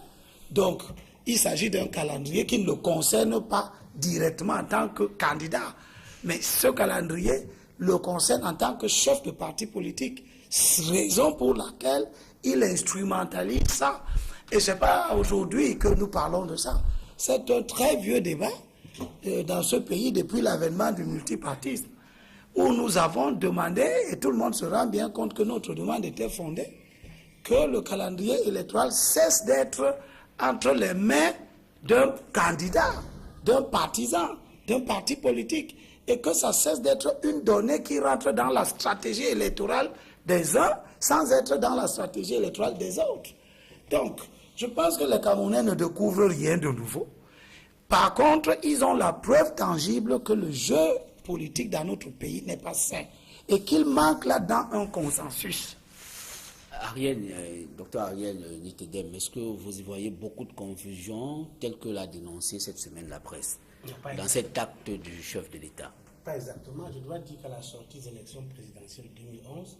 Speaker 7: Donc, il s'agit d'un calendrier qui ne le concerne pas directement en tant que candidat. Mais ce calendrier le concerne en tant que chef de parti politique. Raison pour laquelle il instrumentalise ça. Et ce n'est pas aujourd'hui que nous parlons de ça. C'est un très vieux débat dans ce pays depuis l'avènement du multipartisme, où nous avons demandé, et tout le monde se rend bien compte que notre demande était fondée, que le calendrier électoral cesse d'être entre les mains d'un candidat, d'un partisan, d'un parti politique, et que ça cesse d'être une donnée qui rentre dans la stratégie électorale des uns sans être dans la stratégie électorale des autres. Donc, je pense que les Camerounais ne découvrent rien de nouveau. Par contre, ils ont la preuve tangible que le jeu politique dans notre pays n'est pas sain et qu'il manque là-dedans un consensus.
Speaker 1: Docteur Ariel Nikedem, est-ce que vous y voyez beaucoup de confusion telle que l'a dénoncé cette semaine la presse dans cet acte du chef de l'État?
Speaker 6: Pas exactement. Je dois dire qu'à la sortie des élections présidentielles 2011,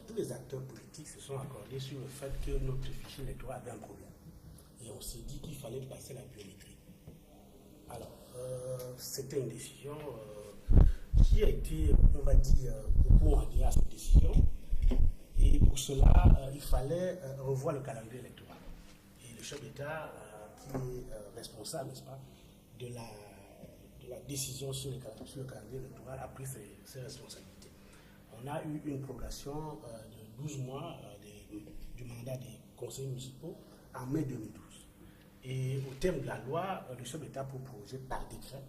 Speaker 6: tous les acteurs politiques se sont accordés sur le fait que notre fichier électoral avait un problème. Et on s'est dit qu'il fallait passer la biométrie. Alors, c'était une décision qui a été, on va dire, beaucoup adhéré à cette décision. Et pour cela, il fallait revoir le calendrier électoral. Et le chef d'État, qui est responsable, n'est-ce pas, de la décision sur le calendrier électoral, a pris ses responsabilités. On a eu une prolongation de 12 mois du mandat des conseillers municipaux en mai 2012. Et au terme de la loi, le chef d'État proposait par décret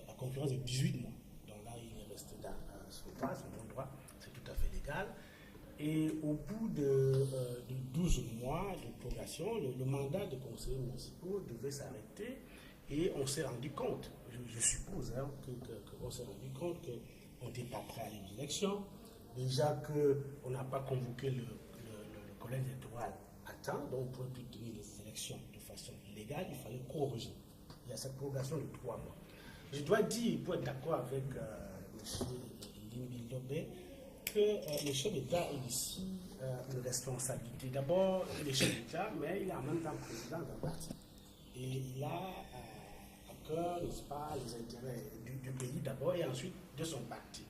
Speaker 6: la concurrence de 18 mois. Donc là, il est resté dans son droit, son bon droit, c'est tout à fait légal. Et au bout de 12 mois de prolongation, le mandat des conseillers municipaux devait s'arrêter et on s'est rendu compte, je suppose, qu'on s'est rendu compte qu'on n'était pas prêt à aller aux élections, déjà qu'on n'a pas convoqué le collège électoral à temps, donc on pouvait plus tenir les élections de façon légale, il fallait corriger. Il y a cette prolongation de 3 mois. Je dois dire, pour être d'accord avec M. Limbi Lobé, que le chef d'État a ici une responsabilité. D'abord, il est chef d'État, mais il est en même temps président d'un parti. Et il a à cœur, n'est-ce pas, les intérêts du pays d'abord et ensuite de son parti.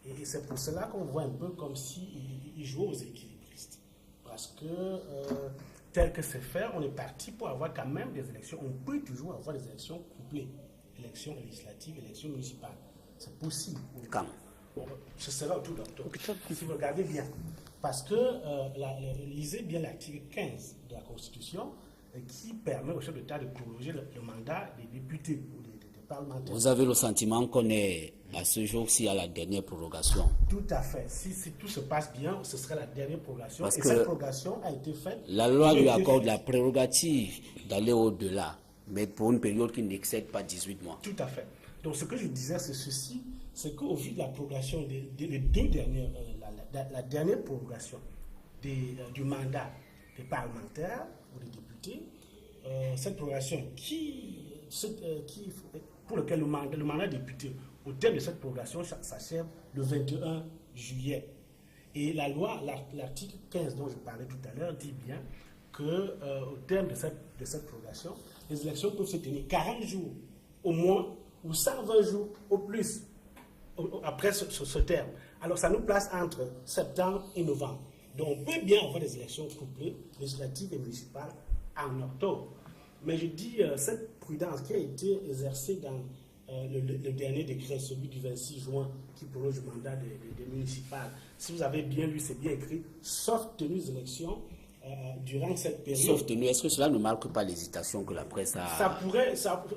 Speaker 6: Et c'est pour cela qu'on voit un peu comme s'il jouait aux équilibristes. Parce que, tel que c'est fait, on est parti pour avoir quand même des élections. On peut toujours avoir des élections couplées. Élections législatives, élections municipales. C'est possible.
Speaker 1: Quand?
Speaker 6: Ce sera autour d'octobre. Si vous regardez bien. Parce que, lisez bien l'article 15 de la Constitution qui permet au chef d'État de prolonger le mandat des députés ou des parlementaires.
Speaker 1: Vous avez le sentiment qu'on est à ce jour-ci à la dernière prorogation?
Speaker 6: Tout à fait. Si tout se passe bien, ce serait la dernière prorogation.
Speaker 1: Parce
Speaker 6: et
Speaker 1: que
Speaker 6: cette prorogation a été faite.
Speaker 1: La loi lui accorde la prérogative d'aller au-delà, mais pour une période qui n'excède pas 18 mois.
Speaker 6: Tout à fait. Donc ce que je disais, c'est ceci, c'est qu'au vu de la prorogation des deux dernières, la dernière prorogation du mandat des parlementaires ou des députés, cette prorogation pour lequel le mandat député, au terme de cette prorogation, s'achève le 21 juillet. Et la loi, l'article 15 dont je parlais tout à l'heure, dit bien qu'au terme de cette prorogation, les élections peuvent se tenir 40 jours au moins ou 120 jours au plus après ce terme. Alors ça nous place entre septembre et novembre. Donc on peut bien avoir des élections couplées, législatives et municipales, en octobre. Mais je dis cette prudence qui a été exercée dans le dernier décret, celui du 26 juin, qui prolonge le mandat des municipales. Si vous avez bien lu, c'est bien écrit, sauf tenue des élections durant cette période.
Speaker 1: Sauf tenue, est-ce que cela ne marque pas l'hésitation que la presse a?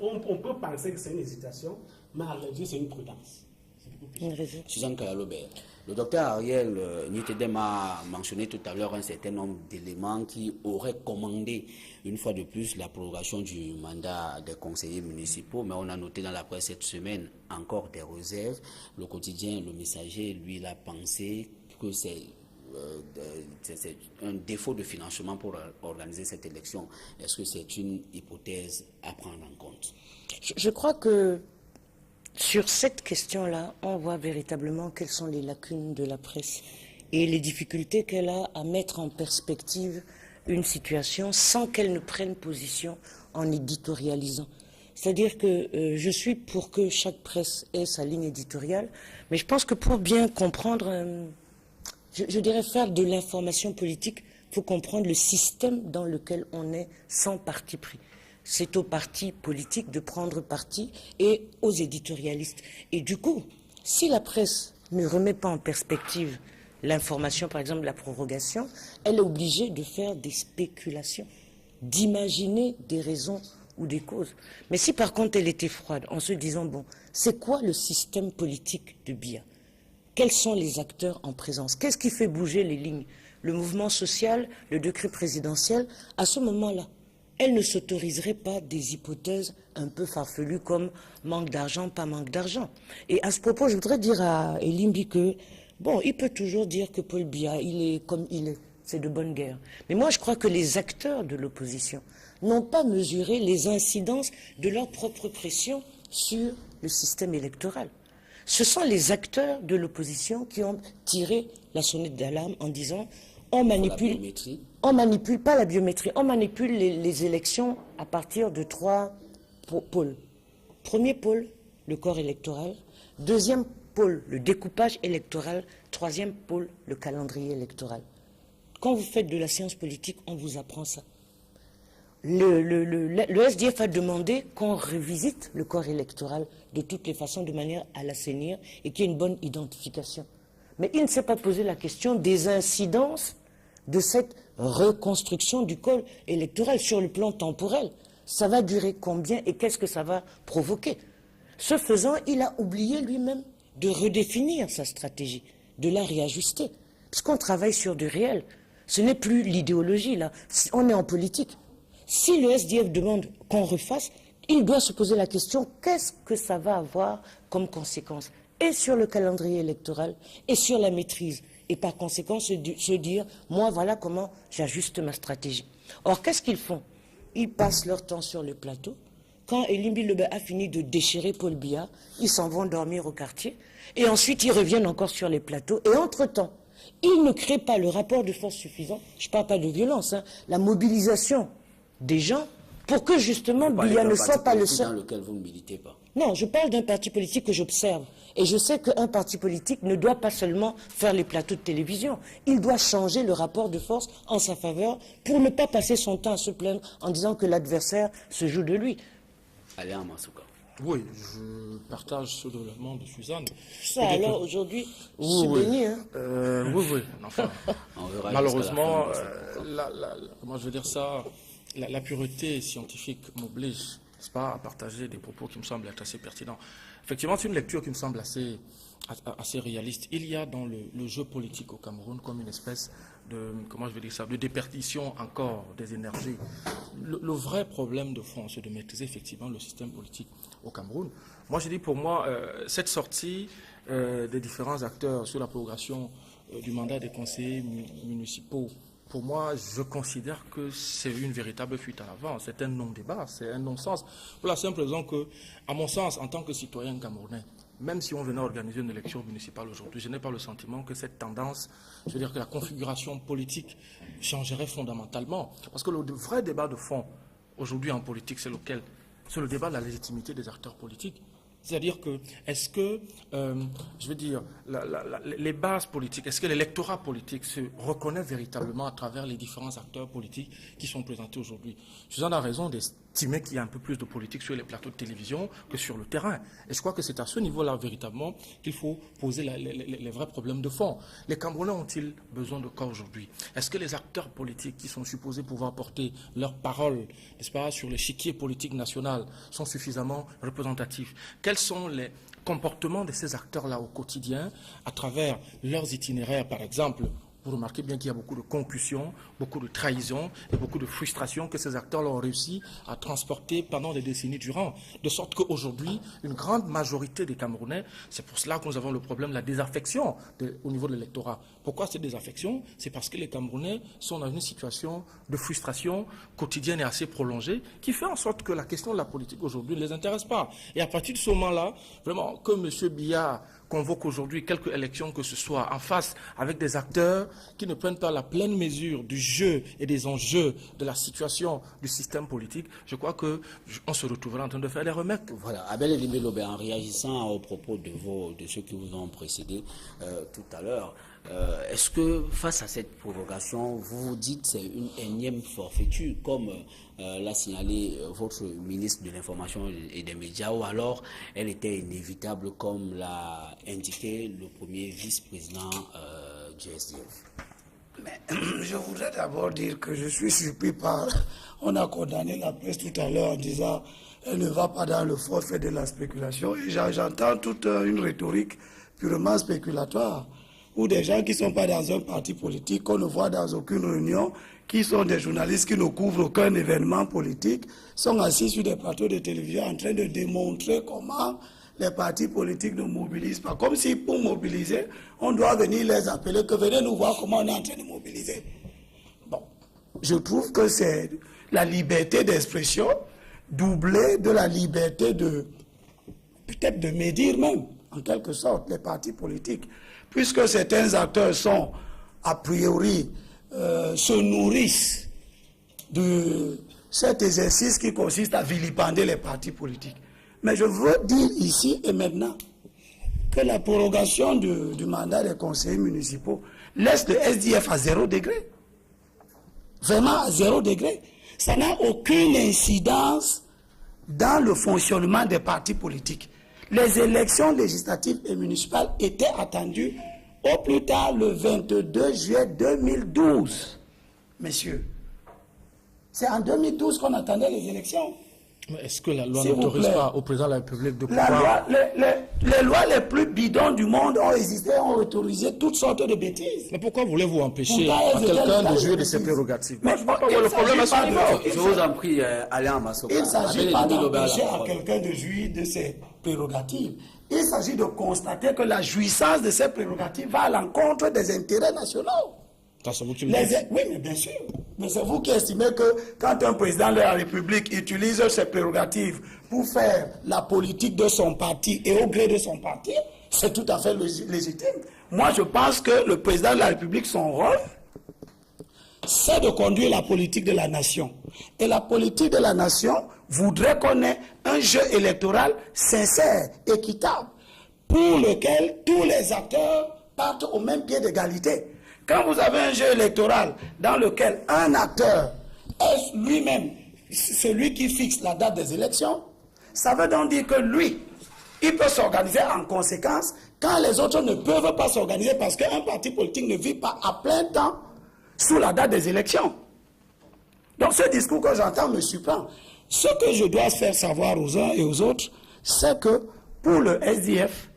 Speaker 6: On peut penser que c'est une hésitation, mais en réalité c'est une prudence. C'est
Speaker 1: Suzanne Kayalobert. Le docteur Ariel Nitedem a mentionné tout à l'heure un certain nombre d'éléments qui auraient commandé une fois de plus la prorogation du mandat des conseillers municipaux, mais on a noté dans la presse cette semaine encore des réserves. Le quotidien, le Messager, lui, il a pensé que c'est un défaut de financement pour organiser cette élection. Est-ce que c'est une hypothèse à prendre en compte?
Speaker 4: Je crois que sur cette question-là, on voit véritablement quelles sont les lacunes de la presse et les difficultés qu'elle a à mettre en perspective une situation sans qu'elle ne prenne position en éditorialisant. C'est-à-dire que je suis pour que chaque presse ait sa ligne éditoriale, mais je pense que pour bien comprendre, je dirais faire de l'information politique, il faut comprendre le système dans lequel on est sans parti pris. C'est aux partis politiques de prendre parti et aux éditorialistes. Et du coup, si la presse ne remet pas en perspective l'information, par exemple la prorogation, elle est obligée de faire des spéculations, d'imaginer des raisons ou des causes. Mais si par contre elle était froide, en se disant, bon, c'est quoi le système politique de Biya? Quels sont les acteurs en présence? Qu'est-ce qui fait bouger les lignes? Le mouvement social, le décret présidentiel, à ce moment-là, elle ne s'autoriserait pas des hypothèses un peu farfelues comme manque d'argent, pas manque d'argent. Et à ce propos, je voudrais dire à Elimbi que, bon, il peut toujours dire que Paul Biya, il est comme il est, c'est de bonne guerre. Mais moi, je crois que les acteurs de l'opposition n'ont pas mesuré les incidences de leur propre pression sur le système électoral. Ce sont les acteurs de l'opposition qui ont tiré la sonnette d'alarme en disant on manipule pas la biométrie, on manipule les élections à partir de 3 pôles. Premier pôle, le corps électoral. Deuxième pôle, le découpage électoral. Troisième pôle, le calendrier électoral. Quand vous faites de la science politique, on vous apprend ça. Le SDF a demandé qu'on revisite le corps électoral de toutes les façons, de manière à l'assainir et qu'il y ait une bonne identification. Mais il ne s'est pas posé la question des incidences de cette reconstruction du corps électoral sur le plan temporel. Ça va durer combien et qu'est-ce que ça va provoquer? Ce faisant, il a oublié lui-même de redéfinir sa stratégie, de la réajuster, puisqu'on travaille sur du réel. Ce n'est plus l'idéologie, là. On est en politique. Si le SDF demande qu'on refasse, il doit se poser la question, qu'est-ce que ça va avoir comme conséquence? Et sur le calendrier électoral, et sur la maîtrise. Et par conséquent, se dire, moi, voilà comment j'ajuste ma stratégie. Or, qu'est-ce qu'ils font? Ils passent leur temps sur le plateau. Quand Elimbi Lebe a fini de déchirer Paul Biya, ils s'en vont dormir au quartier. Et ensuite, ils reviennent encore sur les plateaux. Et entre-temps, ils ne créent pas le rapport de force suffisant. Je ne parle pas de violence, hein, la mobilisation des gens pour que justement Biya ne soit pas le seul.
Speaker 1: Dans lequel vous ne militez pas.
Speaker 4: Non, je parle d'un parti politique que j'observe. Et je sais qu'un parti politique ne doit pas seulement faire les plateaux de télévision. Il doit changer le rapport de force en sa faveur pour ne pas passer son temps à se plaindre en disant que l'adversaire se joue de lui.
Speaker 1: Allez, Amasouka.
Speaker 3: Oui, je partage ce développement de Suzanne.
Speaker 4: Ça, alors, aujourd'hui, je suis béni, hein.
Speaker 3: Oui. Enfin, malheureusement, comment je veux dire ça, la pureté scientifique m'oblige, n'est-ce pas, à partager des propos qui me semblent être assez pertinents. Effectivement, c'est une lecture qui me semble assez réaliste. Il y a dans le jeu politique au Cameroun comme une espèce de, comment je vais dire ça, de déperdition encore des énergies. Le vrai problème de fond, c'est de maîtriser effectivement le système politique au Cameroun. Moi, je dis pour moi, cette sortie des différents acteurs sur la prorogation du mandat des conseillers municipaux, pour moi, je considère que c'est une véritable fuite à l'avant. C'est un non-débat, c'est un non-sens. Pour la simple raison que, à mon sens, en tant que citoyen camerounais, même si on venait organiser une élection municipale aujourd'hui, je n'ai pas le sentiment que cette tendance, je veux dire que la configuration politique changerait fondamentalement. Parce que le vrai débat de fond, aujourd'hui en politique, c'est lequel? C'est le débat de la légitimité des acteurs politiques. C'est-à-dire que, est-ce que, je veux dire, les bases politiques, est-ce que l'électorat politique se reconnaît véritablement à travers les différents acteurs politiques qui sont présentés aujourd'hui? Suzanne a raison estimé qu'il y a un peu plus de politique sur les plateaux de télévision que sur le terrain. Et je crois que c'est à ce niveau-là, véritablement, qu'il faut poser les vrais problèmes de fond. Les Camerounais ont-ils besoin de quoi aujourd'hui? Est-ce que les acteurs politiques qui sont supposés pouvoir porter leur parole, n'est-ce pas, sur l'échiquier politique national sont suffisamment représentatifs? Quels sont les comportements de ces acteurs-là au quotidien, à travers leurs itinéraires, par exemple? Vous remarquez bien qu'il y a beaucoup de concussions, beaucoup de trahisons et beaucoup de frustrations que ces acteurs ont réussi à transporter pendant des décennies durant. De sorte qu'aujourd'hui, une grande majorité des Camerounais, c'est pour cela que nous avons le problème de la désaffection au niveau de l'électorat. Pourquoi cette désaffection? C'est parce que les Camerounais sont dans une situation de frustration quotidienne et assez prolongée qui fait en sorte que la question de la politique aujourd'hui ne les intéresse pas. Et à partir de ce moment-là, vraiment, que M. Biya convoque aujourd'hui quelques élections que ce soit en face avec des acteurs qui ne prennent pas la pleine mesure du jeu et des enjeux de la situation du système politique, je crois qu'on se retrouvera en train de faire des remarques.
Speaker 1: Voilà, Abel Elimé-Lobé, en réagissant aux propos de ceux qui vous ont précédé tout à l'heure, est-ce que face à cette provocation, vous vous dites que c'est une énième forfaiture, comme l'a signalé votre ministre de l'Information et des Médias, ou alors elle était inévitable, comme l'a indiqué le premier vice-président du SDF?
Speaker 7: Mais je voudrais d'abord dire que je suis surpris par... On a condamné la presse tout à l'heure en disant elle ne va pas dans le forfait de la spéculation. Et j'entends toute une rhétorique purement spéculatoire, où des gens qui ne sont pas dans un parti politique, qu'on ne voit dans aucune réunion, qui sont des journalistes qui ne couvrent aucun événement politique, sont assis sur des plateaux de télévision en train de démontrer comment les partis politiques ne mobilisent pas. Comme si pour mobiliser, on doit venir les appeler, que venez nous voir comment on est en train de mobiliser. Bon, je trouve que c'est la liberté d'expression doublée de la liberté de, peut-être de médire même, en quelque sorte, les partis politiques. Puisque certains acteurs sont, a priori, se nourrissent de cet exercice qui consiste à vilipender les partis politiques. Mais je veux dire ici et maintenant que la prorogation du mandat des conseillers municipaux laisse le SDF à 0 degré. Vraiment à 0 degré. Ça n'a aucune incidence dans le fonctionnement des partis politiques. Les élections législatives et municipales étaient attendues au plus tard le 22 juillet 2012. Messieurs, c'est en 2012 qu'on attendait les élections.
Speaker 3: Est-ce que la loi n'autorise pas au président de la République de pouvoir...
Speaker 7: Les lois les plus bidons du monde ont existé, ont autorisé toutes sortes de bêtises.
Speaker 3: Mais pourquoi voulez-vous empêcher à quelqu'un de jouer de ses prérogatives?
Speaker 7: Mais
Speaker 3: je ne vois pas le problème à ce niveau.
Speaker 1: Je vous en prie, Alain Massoka.
Speaker 7: Il ne s'agit pas d'empêcher à quelqu'un de jouir de ses prérogatives. Il s'agit de constater que la jouissance de ces prérogatives va à l'encontre des intérêts nationaux.
Speaker 3: C'est vous qui le dites.
Speaker 7: Oui, mais bien sûr. Mais c'est vous qui estimez que quand un président de la République utilise ses prérogatives pour faire la politique de son parti et au gré de son parti, c'est tout à fait légitime. Moi, je pense que le président de la République, son rôle, c'est de conduire la politique de la nation. Et la politique de la nation voudrait qu'on ait un jeu électoral sincère, équitable, pour lequel tous les acteurs partent au même pied d'égalité. Quand vous avez un jeu électoral dans lequel un acteur est lui-même celui qui fixe la date des élections, ça veut donc dire que lui, il peut s'organiser en conséquence quand les autres ne peuvent pas s'organiser parce qu'un parti politique ne vit pas à plein temps sous la date des élections. Donc ce discours que j'entends me surprend. Ce que je dois faire savoir aux uns et aux autres, c'est que pour le SDF,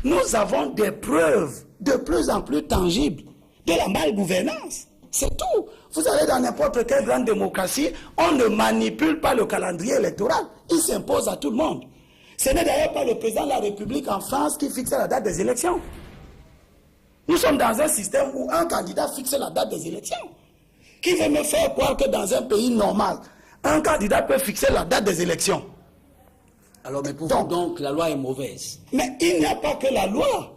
Speaker 7: nous avons des preuves de plus en plus tangibles de la malgouvernance. C'est tout. Vous allez dans n'importe quelle grande démocratie, on ne manipule pas le calendrier électoral. Il s'impose à tout le monde. Ce n'est d'ailleurs pas le président de la République en France qui fixe la date des élections. Nous sommes dans un système où un candidat fixe la date des élections. Qui veut me faire croire que dans un pays normal, un candidat peut fixer la date des élections?
Speaker 1: Alors, mais pour vous, donc, la loi est mauvaise.
Speaker 7: Mais il n'y a pas que la loi.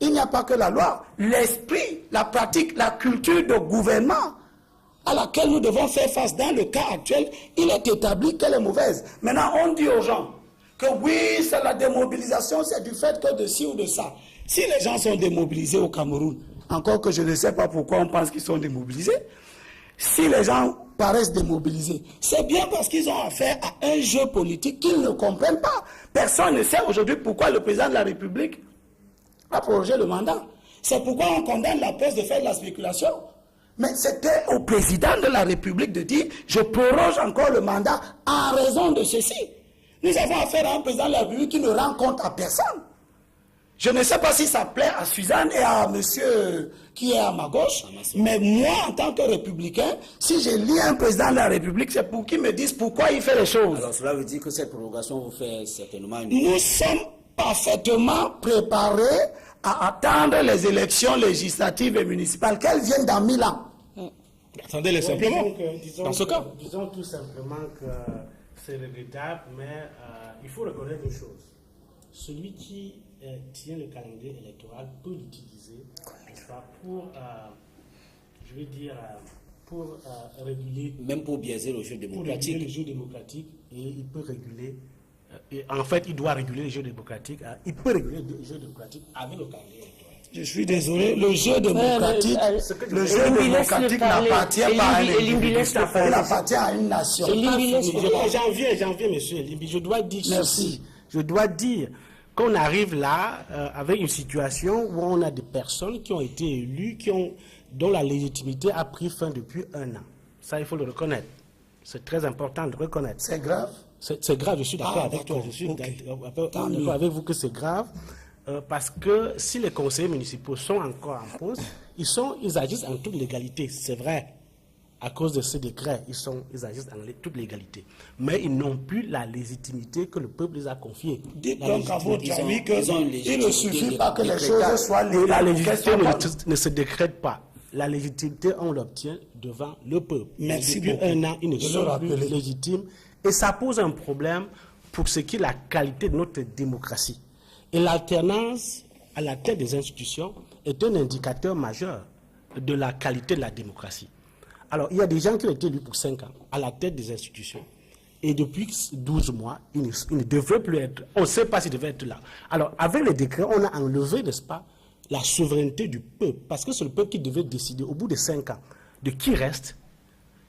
Speaker 7: Il n'y a pas que la loi. L'esprit, la pratique, la culture de gouvernement à laquelle nous devons faire face dans le cas actuel, il est établi qu'elle est mauvaise. Maintenant, on dit aux gens que oui, c'est la démobilisation, c'est du fait que de ci ou de ça. Si les gens sont démobilisés au Cameroun, encore que je ne sais pas pourquoi on pense qu'ils sont démobilisés, Si les gens paraissent démobilisés, c'est bien parce qu'ils ont affaire à un jeu politique qu'ils ne comprennent pas. Personne ne sait aujourd'hui pourquoi le président de la République a prorogé le mandat. C'est pourquoi on condamne la presse de faire de la spéculation. Mais c'était au président de la République de dire « je proroge encore le mandat en raison de ceci ». Nous avons affaire à un président de la République qui ne rend compte à personne. Je ne sais pas si ça plaît à Suzanne et à monsieur qui est à ma gauche, mais moi, en tant que républicain, si je lis un président de la République, c'est pour qu'il me dise pourquoi il fait les choses.
Speaker 1: Alors cela veut dire que cette prorogation vous fait certainement une...
Speaker 7: Nous sommes parfaitement préparés à attendre les élections législatives et municipales, qu'elles viennent dans 1000 ans.
Speaker 3: Attendez-les simplement, dans ce cas.
Speaker 8: Disons tout simplement que c'est regrettable, mais il faut reconnaître une chose. Celui qui tient le calendrier électoral peut l'utiliser pour, je vais dire, pour réguler...
Speaker 1: Même pour biaiser le jeu démocratique.
Speaker 8: Pour réguler le jeu démocratique, et il peut réguler... en fait, il doit réguler le jeu démocratique. Il peut réguler le jeu démocratique avec le calendrier électoral.
Speaker 7: Je suis désolé, le jeu démocratique, n'appartient pas à un individu, il appartient à une nation.
Speaker 8: J'en viens, monsieur Elimbi. Je dois dire ceci. Je dois dire qu'on arrive là avec une situation où on a des personnes qui ont été élues, dont la légitimité a pris fin depuis 1 an. Ça, il faut le reconnaître. C'est très important de reconnaître.
Speaker 7: C'est grave.
Speaker 8: C'est grave, je suis d'accord avec toi. Je suis d'accord avec vous que c'est grave. Parce que si les conseillers municipaux sont encore en poste, ils agissent en toute légalité, c'est vrai. À cause de ces décrets, ils agissent en toute légalité. Mais ils n'ont plus la légitimité que le peuple les a confiée.
Speaker 7: Dites donc à votre avis qu'il ne suffit pas que les choses soient légales.
Speaker 8: La légitimité ne se décrète pas. La légitimité, on l'obtient devant le peuple.
Speaker 7: Merci
Speaker 8: depuis
Speaker 7: beaucoup.
Speaker 8: 1 an, ils ne sont plus légitimes. Et ça pose un problème pour ce qui est la qualité de notre démocratie. Et l'alternance à la tête des institutions est un indicateur majeur de la qualité de la démocratie. Alors, il y a des gens qui ont été élus pour 5 ans à la tête des institutions. Et depuis 12 mois, ils ne devraient plus être. On ne sait pas s'ils devaient être là. Alors, avec les décrets, on a enlevé, n'est-ce pas, la souveraineté du peuple. Parce que c'est le peuple qui devait décider, au bout de 5 ans, de qui reste,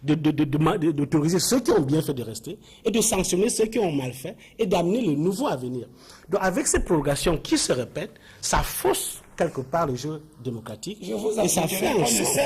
Speaker 8: d'autoriser ceux qui ont bien fait de rester et de sanctionner ceux qui ont mal fait et d'amener le nouveau à venir. Donc avec ces prorogations qui se répètent, ça fausse quelque part le jeu démocratique.
Speaker 7: Et ça fait en sorte...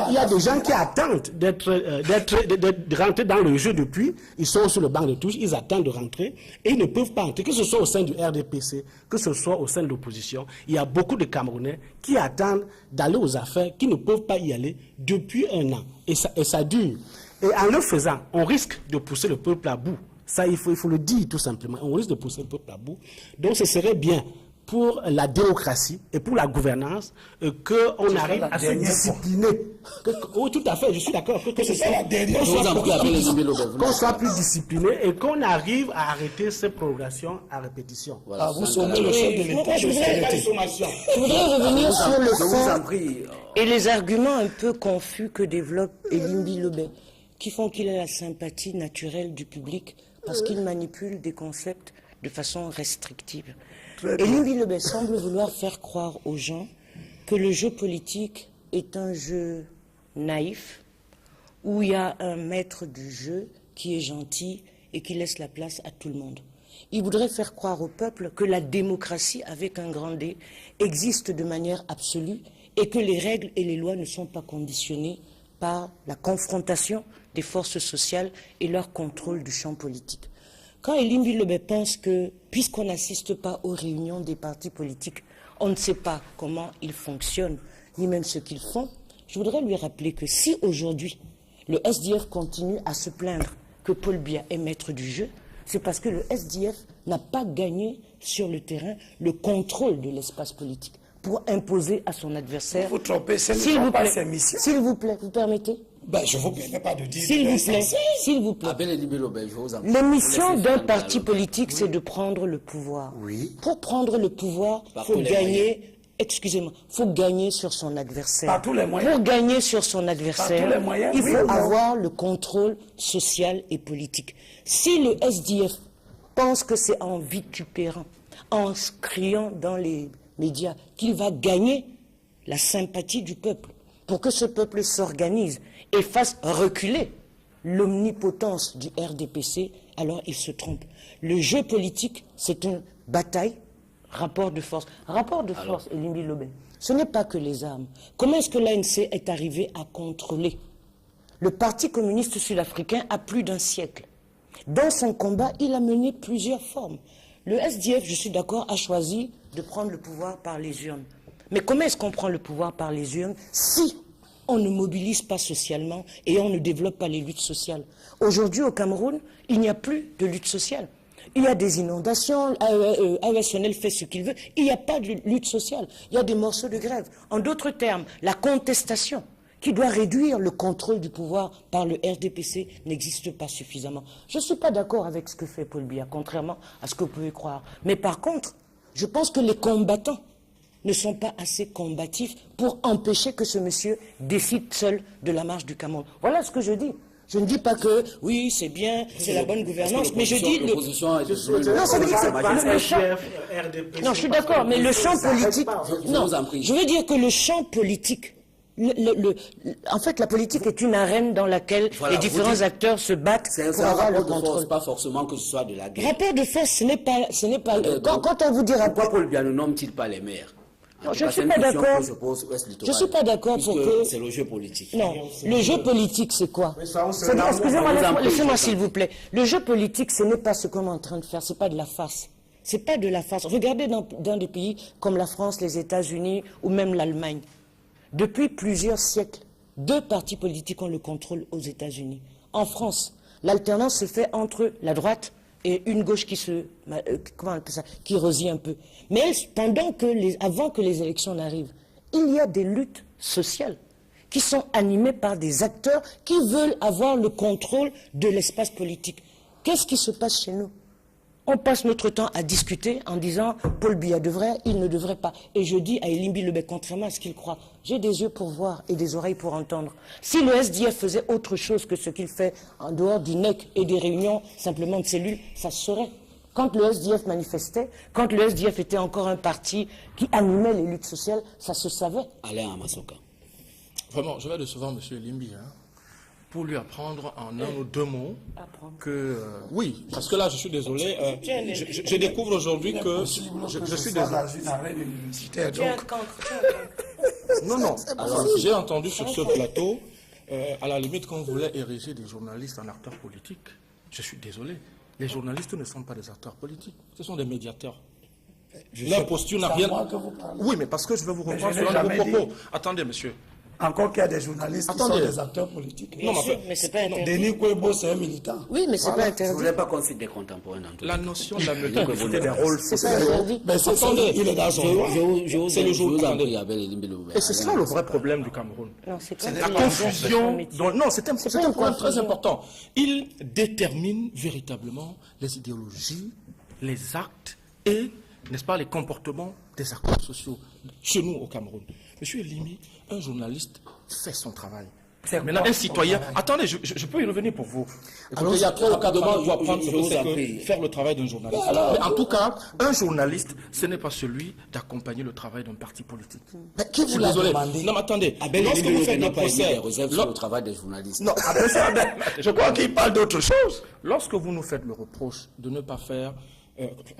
Speaker 8: Il y a des gens qui attendent de rentrer dans le jeu depuis, ils sont sur le banc de touche, ils attendent de rentrer et ils ne peuvent pas entrer, que ce soit au sein du RDPC, que ce soit au sein de l'opposition. Il y a beaucoup de Camerounais qui attendent d'aller aux affaires, qui ne peuvent pas y aller depuis 1 an. Et ça dure. Et en le faisant, on risque de pousser le peuple à bout. Ça, il faut le dire tout simplement. On risque de pousser le peuple à bout. Donc ce serait bien pour la démocratie et pour la gouvernance qu'on arrive à se discipliner. Oui, tout à fait, je suis d'accord. Qu'on soit plus discipliné et qu'on arrive à arrêter ces prorogations à répétition.
Speaker 7: Voilà, vous sommez le chef de l'État.
Speaker 4: Je voudrais revenir sur le fond et les arguments un peu confus que développe Elimbi Lobé, qui font qu'il a la sympathie naturelle du public parce qu'il manipule des concepts de façon restrictive. Elimbi Lobé semble vouloir faire croire aux gens que le jeu politique est un jeu naïf, où il y a un maître du jeu qui est gentil et qui laisse la place à tout le monde. Il voudrait faire croire au peuple que la démocratie, avec un grand D, existe de manière absolue et que les règles et les lois ne sont pas conditionnées par la confrontation des forces sociales et leur contrôle du champ politique. Quand Elimbi Lobé pense que, puisqu'on n'assiste pas aux réunions des partis politiques, on ne sait pas comment ils fonctionnent, ni même ce qu'ils font, je voudrais lui rappeler que si aujourd'hui, le SDF continue à se plaindre que Paul Biya est maître du jeu, c'est parce que le SDF n'a pas gagné sur le terrain le contrôle de l'espace politique pour imposer à son adversaire...
Speaker 7: Vous trompez, ce ne sont pas ses missions.
Speaker 4: S'il vous plaît, vous permettez?
Speaker 7: Je ne vous permets pas de dire...
Speaker 4: S'il vous plaît. La mission d'un parti politique, c'est de prendre le pouvoir.
Speaker 7: Oui.
Speaker 4: Pour prendre le pouvoir, il faut gagner... Excusez-moi, il faut gagner sur son adversaire.
Speaker 7: Par tous les moyens.
Speaker 4: Pour gagner sur son adversaire, il faut
Speaker 7: oui,
Speaker 4: avoir le contrôle social et politique. Si le SDF pense que c'est en vitupérant, en criant dans les médias, qu'il va gagner la sympathie du peuple, pour que ce peuple s'organise et fasse reculer l'omnipotence du RDPC, alors il se trompe. Le jeu politique, c'est une bataille, rapport de force. Rapport de force, Elimbi Lobé, ce n'est pas que les armes. Comment est-ce que l'ANC est arrivé à contrôler le Parti communiste sud-africain à plus d'un siècle? Dans son combat, il a mené plusieurs formes. Le SDF, je suis d'accord, a choisi de prendre le pouvoir par les urnes. Mais comment est-ce qu'on prend le pouvoir par les urnes si on ne mobilise pas socialement et on ne développe pas les luttes sociales? Aujourd'hui, au Cameroun, il n'y a plus de lutte sociale. Il y a des inondations, AESNL fait ce qu'il veut, il n'y a pas de lutte sociale. Il y a des morceaux de grève. En d'autres termes, la contestation qui doit réduire le contrôle du pouvoir par le RDPC n'existe pas suffisamment. Je ne suis pas d'accord avec ce que fait Paul Biya, contrairement à ce que vous pouvez croire. Mais par contre, je pense que les combattants ne sont pas assez combatifs pour empêcher que ce monsieur décide seul de la marche du Cameroun. Voilà ce que je dis. Je ne dis pas que, oui, c'est bien, c'est la bonne gouvernance, mais je dis... Non, ça veut dire que c'est pas le champ... Non, je suis d'accord, mais le champ politique... Non, je veux dire que le champ politique... En fait, la politique est une arène dans laquelle les différents acteurs se battent pour avoir le contrôle.
Speaker 1: Pas forcément que ce soit de la guerre.
Speaker 4: Rapport de force, ce n'est pas... Quand on vous dit rapport...
Speaker 1: Pourquoi Paul Biya ne nomme-t-il pas les maires?
Speaker 4: Non, je ne suis pas d'accord. Je ne suis pas d'accord pour que...
Speaker 1: C'est le jeu politique.
Speaker 4: Non, le jeu politique, c'est quoi? Excusez-moi, laissez-moi s'il vous plaît. Le jeu politique, ce n'est pas ce qu'on est en train de faire, ce n'est pas de la farce. Ce n'est pas de la farce. Regardez dans des pays comme la France, les États-Unis ou même l'Allemagne. Depuis plusieurs siècles, 2 partis politiques ont le contrôle aux États-Unis. En France, l'alternance se fait entre la droite et une gauche qui qui rosille un peu. Mais avant que les élections n'arrivent, il y a des luttes sociales qui sont animées par des acteurs qui veulent avoir le contrôle de l'espace politique. Qu'est-ce qui se passe chez nous? On passe notre temps à discuter en disant Paul Biya devrait, il ne devrait pas. Et je dis à Elimbi Lobé, contrairement à ce qu'il croit, j'ai des yeux pour voir et des oreilles pour entendre. Si le SDF faisait autre chose que ce qu'il fait en dehors du NEC et des réunions simplement de cellules, ça se saurait. Quand le SDF manifestait, quand le SDF était encore un parti qui animait les luttes sociales, ça se savait.
Speaker 1: Alain Amasoka.
Speaker 3: Vraiment, je vais décevoir M. Elimbi, pour lui apprendre en un ou 2 mots que... oui, parce que là, je suis désolé, je découvre aujourd'hui que... Je suis désolé. Non. Alors, j'ai entendu sur ce plateau, à la limite, qu'on voulait ériger des journalistes en acteurs politiques. Je suis désolé. Les journalistes ne sont pas des acteurs politiques. Ce sont des médiateurs. Leur posture n'a rien... Oui, mais parce que je vais vous reprendre sur un de vos propos. Attendez, monsieur.
Speaker 7: Encore qu'il y a des journalistes qui sont des acteurs politiques.
Speaker 4: Non, mais c'est pas interdit.
Speaker 7: Denis Kouebo, c'est un militant.
Speaker 4: Oui, mais c'est pas interdit.
Speaker 1: Je ne voulais pas qu'on cite des contemporains dans tout.
Speaker 3: La notion de la multiplicité des rôles,
Speaker 4: c'est pas interdit.
Speaker 7: Mais attendez, il est dans son droit.
Speaker 3: C'est le jour où
Speaker 1: Et
Speaker 3: c'est ça le vrai problème du Cameroun.
Speaker 4: Non, c'est
Speaker 3: la confusion. Non, c'est un point très important. Il détermine véritablement les idéologies, les actes et, n'est-ce pas, les comportements des acteurs sociaux chez nous au Cameroun. Monsieur Elimbi, un journaliste fait son travail. Maintenant, un citoyen... Attendez, je peux y revenir pour vous. Écoutez, il y a trop encadrement pour apprendre ce que c'est que faire le travail d'un journaliste. Mais en tout cas, un journaliste, ce n'est pas celui d'accompagner le travail d'un parti politique.
Speaker 7: Mais qui vous l'a demandé?
Speaker 3: Non, mais attendez. Lorsque vous faites le procès...
Speaker 1: sur le travail des journalistes.
Speaker 3: Non, je crois qu'il parle d'autre chose. Lorsque vous nous faites le reproche de ne pas faire...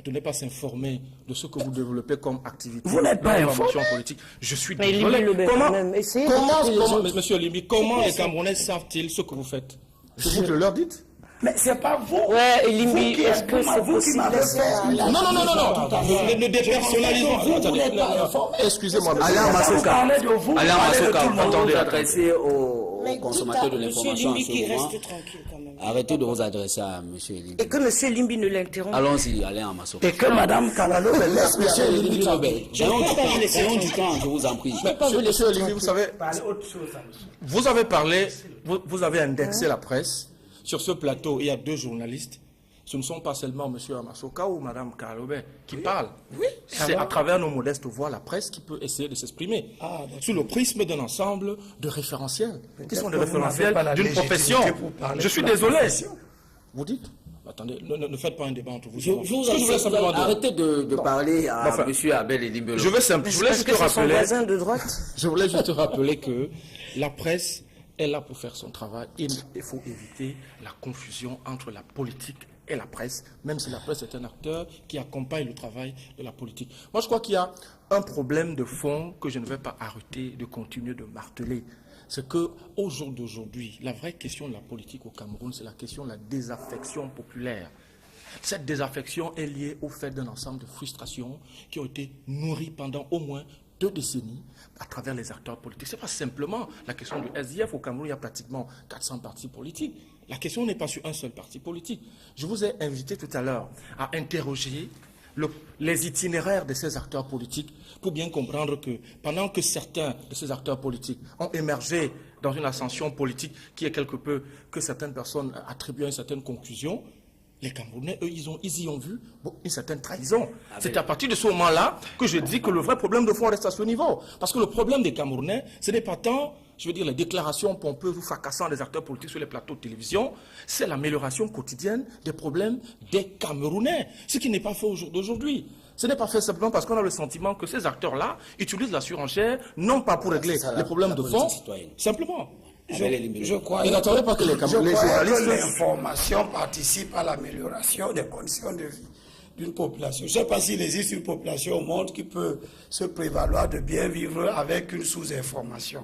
Speaker 3: de ne pas s'informer de ce que vous développez comme activité.
Speaker 7: Vous n'êtes pas informé
Speaker 3: politique. Je suis désolé. Monsieur Elimbi, comment les Camerounais savent-ils ce que vous faites? C'est vous qui leur dites?
Speaker 7: Mais c'est pas vous.
Speaker 4: Ouais, Elimbi, est-ce que c'est
Speaker 7: vous qui m'avez fait?
Speaker 3: Non. Ne dépersonnalisons pas. Excusez-moi, monsieur.
Speaker 1: Alain Amasoka,
Speaker 3: attendez.
Speaker 1: Adresser aux consommateurs de l'information en ce moment.
Speaker 4: Reste tranquille quand même.
Speaker 1: Arrêtez de vous adresser à M. Elimbi.
Speaker 4: Et que M. Elimbi ne l'interrompt.
Speaker 1: Allons-y, Alain Amasoka.
Speaker 7: Et que Mme Kalalo laisse M. Elimbi tranquille.
Speaker 1: Ayons du temps, je vous en prie.
Speaker 3: Monsieur Elimbi, vous savez, vous avez parlé, vous avez indexé la presse. Sur ce plateau, il y a 2 journalistes. Ce ne sont pas seulement M. Amasoka ou Mme Kalobé qui parlent. Oui, c'est à travers nos modestes voix la presse qui peut essayer de s'exprimer sous le prisme d'un ensemble de référentiels qui sont des référentiels d'une profession. Je suis désolé. Vous dites? Attendez, ne faites pas un débat entre vous.
Speaker 1: Je voulais simplement arrêter de parler à M. Abel Elimbelo.
Speaker 3: Je voulais juste rappeler que la presse est là pour faire son travail. Il faut éviter la confusion entre la politique et la presse, même si la presse est un acteur qui accompagne le travail de la politique. Moi, je crois qu'il y a un problème de fond que je ne vais pas arrêter de continuer de marteler. C'est qu'au jour d'aujourd'hui, la vraie question de la politique au Cameroun, c'est la question de la désaffection populaire. Cette désaffection est liée au fait d'un ensemble de frustrations qui ont été nourries pendant au moins 2 décennies à travers les acteurs politiques. Ce n'est pas simplement la question du SDF. Au Cameroun, il y a pratiquement 400 partis politiques. La question n'est pas sur un seul parti politique. Je vous ai invité tout à l'heure à interroger les itinéraires de ces acteurs politiques pour bien comprendre que pendant que certains de ces acteurs politiques ont émergé dans une ascension politique qui est quelque peu que certaines personnes attribuent à une certaine conclusion, les Camerounais, eux, ils y ont vu une certaine trahison. C'est à partir de ce moment-là que je dis que le vrai problème de fond reste à ce niveau. Parce que le problème des Camerounais, ce n'est pas tant, je veux dire, les déclarations pompeuses ou fracassantes des acteurs politiques sur les plateaux de télévision, c'est l'amélioration quotidienne des problèmes des Camerounais. Ce qui n'est pas fait au jour d'aujourd'hui. Ce n'est pas fait simplement parce qu'on a le sentiment que ces acteurs-là utilisent la surenchère, non pas pour régler les problèmes de fond, simplement.
Speaker 7: Je crois que l'information participe à l'amélioration des conditions de vie d'une population. Je ne sais pas s'il existe une population au monde qui peut se prévaloir de bien vivre avec une sous-information.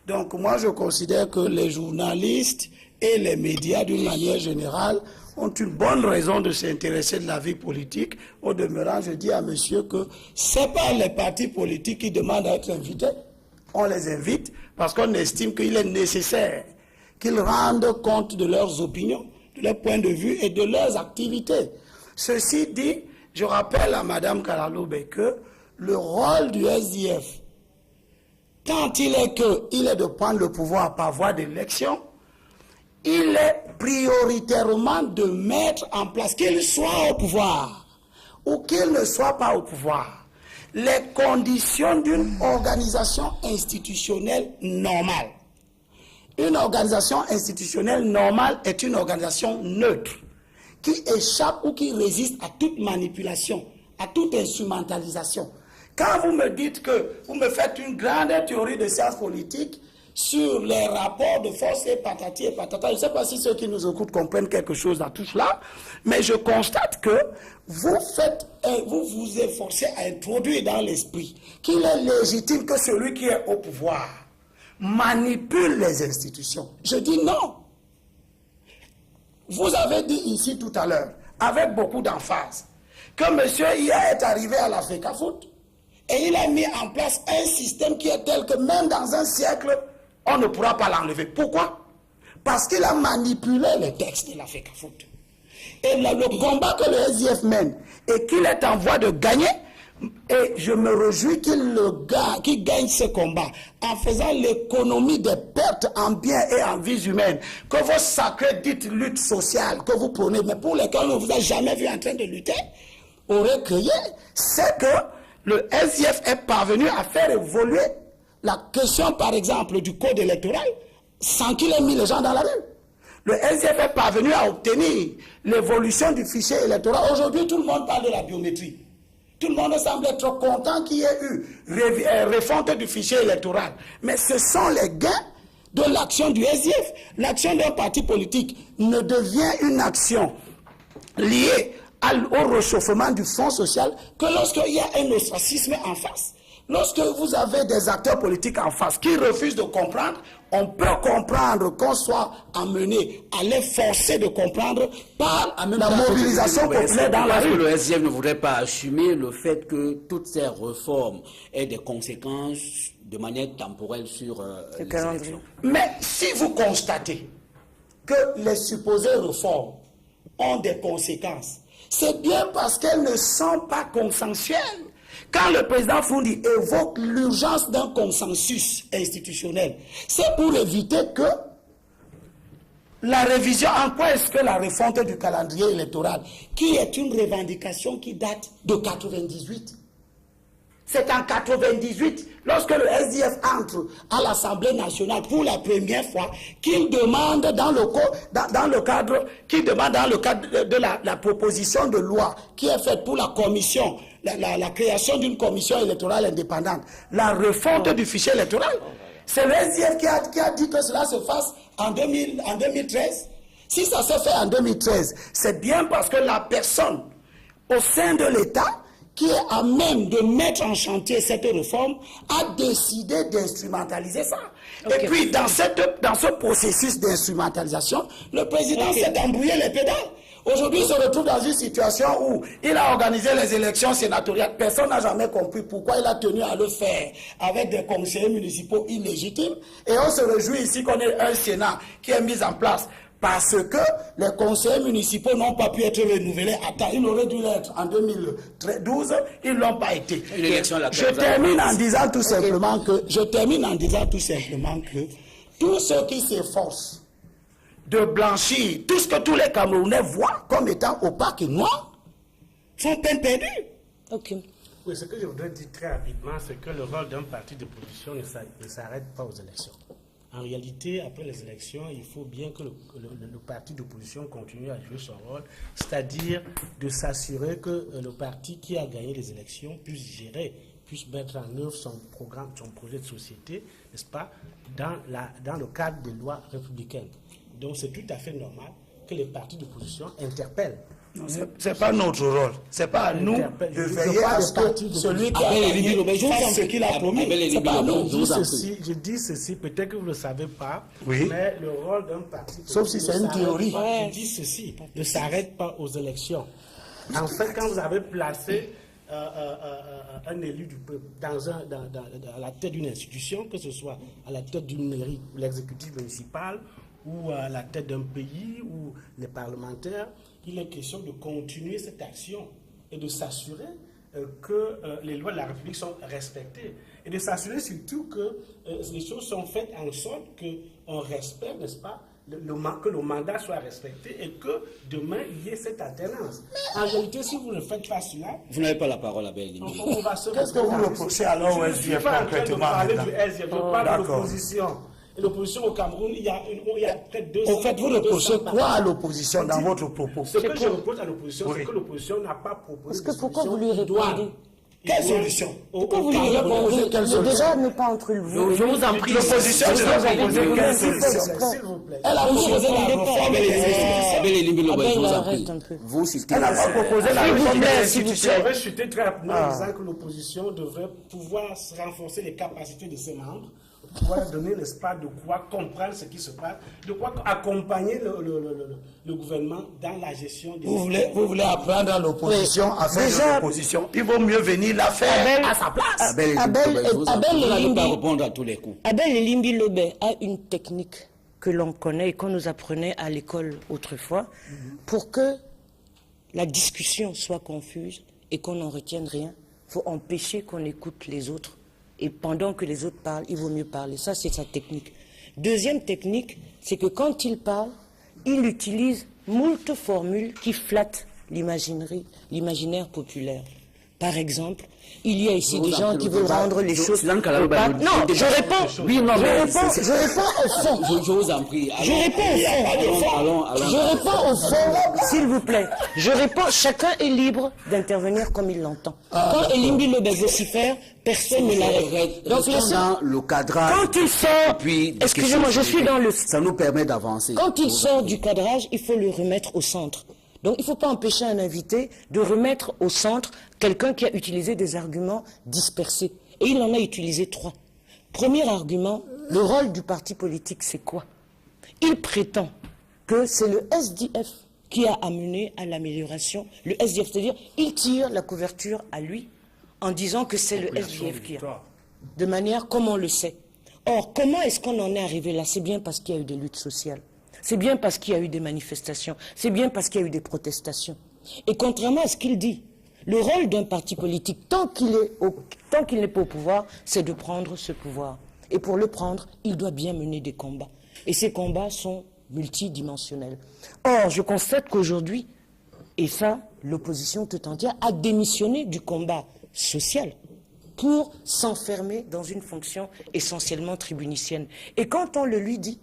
Speaker 7: Donc moi je considère que les journalistes et les médias d'une manière générale ont une bonne raison de s'intéresser de la vie politique. Au demeurant, je dis à monsieur que ce n'est pas les partis politiques qui demandent à être invités. On les invite parce qu'on estime qu'il est nécessaire qu'ils rendent compte de leurs opinions, de leurs points de vue et de leurs activités. Ceci dit, je rappelle à Mme Kalaloube que le rôle du SDF, quand il est de prendre le pouvoir par voie d'élection, il est prioritairement de mettre en place, qu'il soit au pouvoir ou qu'il ne soit pas au pouvoir, les conditions d'une organisation institutionnelle normale. Une organisation institutionnelle normale est une organisation neutre, qui échappe ou qui résiste à toute manipulation, à toute instrumentalisation. Quand vous me dites que vous me faites une grande théorie de sciences politiques sur les rapports de force et patati et patata, je ne sais pas si ceux qui nous écoutent comprennent quelque chose à tout cela, mais je constate que vous vous efforcez à introduire dans l'esprit qu'il est légitime que celui qui est au pouvoir manipule les institutions. Je dis non. Vous avez dit ici tout à l'heure, avec beaucoup d'emphase, que M. Iya est arrivé à la FECAFOOT et il a mis en place un système qui est tel que même dans un siècle, on ne pourra pas l'enlever. Pourquoi? Parce qu'il a manipulé les textes de la FECAFOOT. Et le combat que le SDF mène et qu'il est en voie de gagner, et je me réjouis qu'il gagne ce combat en faisant l'économie des pertes en biens et en vies humaines, que vos sacrées dites luttes sociales que vous prenez, mais pour lesquelles on ne vous a jamais vu en train de lutter, auraient créé, c'est que le SDF est parvenu à faire évoluer la question, par exemple, du code électoral sans qu'il ait mis les gens dans la rue. Le SDF est parvenu à obtenir l'évolution du fichier électoral. Aujourd'hui, tout le monde parle de la biométrie. Tout le monde semble être content qu'il y ait eu refonte du fichier électoral. Mais ce sont les gains de l'action du SDF. L'action d'un parti politique ne devient une action liée au réchauffement du fonds social que lorsqu'il y a un ostracisme en face. Lorsque vous avez des acteurs politiques en face qui refusent de comprendre, on peut comprendre qu'on soit amené à les forcer de comprendre par la mobilisation populaire dans la rue.
Speaker 1: Parce que le SDF ne voudrait pas assumer le fait que toutes ces réformes aient des conséquences de manière temporelle sur les élections.
Speaker 7: Mais si vous constatez que les supposées réformes ont des conséquences, c'est bien parce qu'elles ne sont pas consensuelles. Quand le président Foundi évoque l'urgence d'un consensus institutionnel, c'est pour éviter que la révision, en quoi est-ce que la refonte du calendrier électoral, qui est une revendication qui date de 98, C'est en 98, lorsque le SDF entre à l'Assemblée nationale pour la première fois, qu'il demande dans le cadre de la proposition de loi qui est faite pour la commission, la création d'une commission électorale indépendante, la refonte du fichier électoral. C'est le SDF qui a dit que cela se fasse en 2013. Si ça s'est fait en 2013, c'est bien parce que la personne au sein de l'État qui est à même de mettre en chantier cette réforme, a décidé d'instrumentaliser ça. Okay. Et puis, dans ce processus d'instrumentalisation, le président s'est embrouillé les pédales. Aujourd'hui, il se retrouve dans une situation où il a organisé les élections sénatoriales. Personne n'a jamais compris pourquoi il a tenu à le faire avec des conseillers municipaux illégitimes. Et on se réjouit ici qu'on ait un Sénat qui est mis en place. Parce que les conseillers municipaux n'ont pas pu être renouvelés à temps. Ils auraient dû l'être en 2012, ils ne l'ont pas été. Je termine en disant tout simplement que tous ceux qui s'efforcent de blanchir tout ce que tous les Camerounais voient comme étant opaque et noir sont peine perdue.
Speaker 8: Ok. Oui, ce que je voudrais dire très rapidement, c'est que le rôle d'un parti d'opposition ne s'arrête pas aux élections. En réalité, après les élections, il faut bien que le parti d'opposition continue à jouer son rôle, c'est-à-dire de s'assurer que le parti qui a gagné les élections puisse gérer, puisse mettre en œuvre son programme, son projet de société, n'est-ce pas, dans le cadre des lois républicaines. Donc c'est tout à fait normal que les partis d'opposition interpellent.
Speaker 7: Ce n'est pas notre rôle. Ce n'est pas à nous de veiller à ce que celui qui a gagné fasse ce qu'il a promis.
Speaker 8: Je dis ceci, peut-être que vous ne le savez pas, mais le rôle d'un parti...
Speaker 7: Sauf si c'est une théorie.
Speaker 8: Je dis ceci, ne s'arrête pas aux élections. En fait, quand vous avez placé un élu du peuple à la tête d'une institution, que ce soit à la tête d'une mairie, l'exécutif municipal, ou à la tête d'un pays, ou les parlementaires, il est question de continuer cette action et de s'assurer que les lois de la République sont respectées. Et de s'assurer surtout que les choses sont faites en sorte qu'on respecte, n'est-ce pas, que le mandat soit respecté et que demain il y ait cette alternance. En réalité, si vous ne faites pas cela...
Speaker 1: Vous n'avez pas la parole, Abel.
Speaker 7: Qu'est-ce que vous reprochez alors au SDF concrètement?
Speaker 8: Je ne parle pas du SDF, je parle de l'opposition. Et l'opposition au Cameroun, il y a près de 200...
Speaker 7: En fait, vous reprochez quoi à l'opposition dans votre propos?
Speaker 8: Ce que je reproche à l'opposition, c'est que l'opposition n'a pas proposé...
Speaker 4: Pourquoi vous lui répondez?
Speaker 7: Quelle solution?
Speaker 4: Pourquoi vous lui répondez? Déjà, ne pas entre vous.
Speaker 7: Je vous en prie. L'opposition, je dois proposer quelle solution?
Speaker 8: S'il vous plaît.
Speaker 7: Elle a proposé la réforme
Speaker 1: Elle
Speaker 7: n'a pas proposé la réforme des institutions.
Speaker 8: Je vais chuter très rapidement en disant que l'opposition devrait pouvoir renforcer les capacités de ses membres, pouvoir donner l'espace de quoi comprendre ce qui se passe, de quoi accompagner le gouvernement dans la gestion des...
Speaker 7: Vous voulez apprendre à l'opposition à faire de l'opposition. Il vaut mieux venir la faire à sa place.
Speaker 4: Abel Elimbi Lobé a une technique que l'on connaît et qu'on nous apprenait à l'école autrefois pour que la discussion soit confuse et qu'on n'en retienne rien. Il faut empêcher qu'on écoute les autres. Et pendant que les autres parlent, il vaut mieux parler. Ça, c'est sa technique. Deuxième technique, c'est que quand il parle, il utilise moult formules qui flattent l'imaginaire populaire. Par exemple, il y a ici des gens qui veulent rendre les choses... Non, je réponds. Oui, non, je réponds au fond.
Speaker 1: Je vous en prie.
Speaker 4: Je réponds au fond. Je réponds au fond, s'il vous plaît. Je réponds, chacun est libre d'intervenir comme il l'entend. Quand Elimbi Lobé vocifère, personne ne l'arrête. Donc,
Speaker 1: dans le cadrage...
Speaker 4: Quand il sort... Excusez-moi, je suis dans le...
Speaker 1: Ça nous permet d'avancer.
Speaker 4: Quand il sort du cadrage, il faut le remettre au centre. Donc, il ne faut pas empêcher un invité de remettre au centre quelqu'un qui a utilisé des arguments dispersés. Et il en a utilisé 3. Premier argument, le rôle du parti politique, c'est quoi? Il prétend que c'est le SDF qui a amené à l'amélioration. Le SDF, c'est-à-dire, il tire la couverture à lui en disant que c'est le SDF qui a. De manière comme on le sait. Or, comment est-ce qu'on en est arrivé là? C'est bien parce qu'il y a eu des luttes sociales. C'est bien parce qu'il y a eu des manifestations. C'est bien parce qu'il y a eu des protestations. Et contrairement à ce qu'il dit, le rôle d'un parti politique, tant qu'il n'est pas au pouvoir, c'est de prendre ce pouvoir. Et pour le prendre, il doit bien mener des combats. Et ces combats sont multidimensionnels. Or, je constate qu'aujourd'hui, et ça, l'opposition tout entière a démissionné du combat social pour s'enfermer dans une fonction essentiellement tribunicienne. Et quand on le lui dit,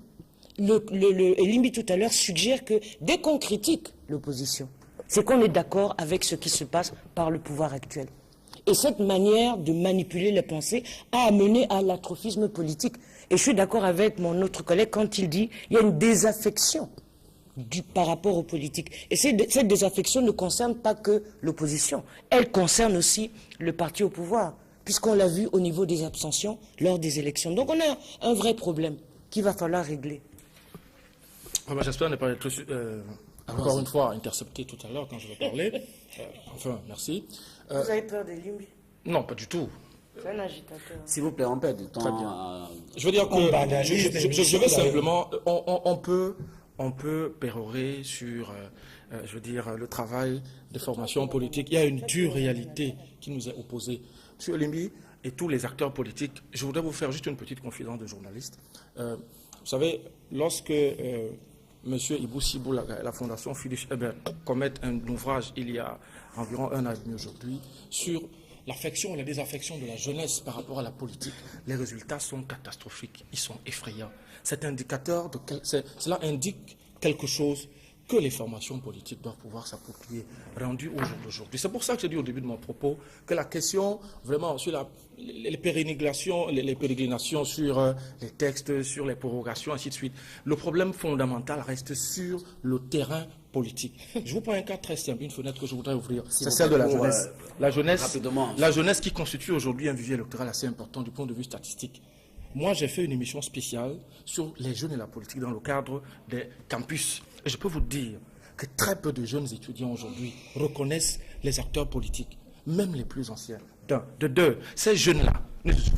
Speaker 4: Elimbi tout à l'heure suggère que dès qu'on critique l'opposition, c'est qu'on est d'accord avec ce qui se passe par le pouvoir actuel. Et cette manière de manipuler les pensées a amené à l'atrophisme politique. Et je suis d'accord avec mon autre collègue quand il dit qu'il y a une désaffection par rapport aux politiques. Et cette désaffection ne concerne pas que l'opposition. Elle concerne aussi le parti au pouvoir, puisqu'on l'a vu au niveau des abstentions lors des élections. Donc on a un vrai problème qu'il va falloir régler.
Speaker 3: J'espère ne pas être encore une fois intercepté tout à l'heure quand je vais parler. Enfin, merci.
Speaker 4: Vous avez peur de Elimbi?
Speaker 3: Non, pas du tout.
Speaker 4: C'est un agitateur.
Speaker 1: S'il vous plaît, on perd du temps.
Speaker 3: Très bien. Je veux dire que je vais simplement, on peut pérorer sur, je veux dire, le travail de formation politique. Il y a une dure réalité qui nous est opposée. Monsieur Elimbi et tous les acteurs politiques, je voudrais vous faire juste une petite confidence de journaliste. Vous savez, lorsque M. Ibou Sibou, la Fondation Philippe Ebert, commet un ouvrage il y a environ 1 an et demi aujourd'hui sur l'affection et la désaffection de la jeunesse par rapport à la politique, les résultats sont catastrophiques, ils sont effrayants. Cet indicateur, cela indique quelque chose que les formations politiques doivent pouvoir s'approprier, rendu au jour d'aujourd'hui. C'est pour ça que j'ai dit au début de mon propos que la question, vraiment, sur les pérégrinations sur les textes, sur les prorogations, ainsi de suite, le problème fondamental reste sur le terrain politique. Je vous prends un cas très simple, une fenêtre que je voudrais ouvrir, c'est celle de la jeunesse. La jeunesse qui constitue aujourd'hui un vivier électoral assez important du point de vue statistique. Moi, j'ai fait une émission spéciale sur les jeunes et la politique dans le cadre des campus. Et je peux vous dire que très peu de jeunes étudiants aujourd'hui reconnaissent les acteurs politiques, même les plus anciens. De deux, ces jeunes-là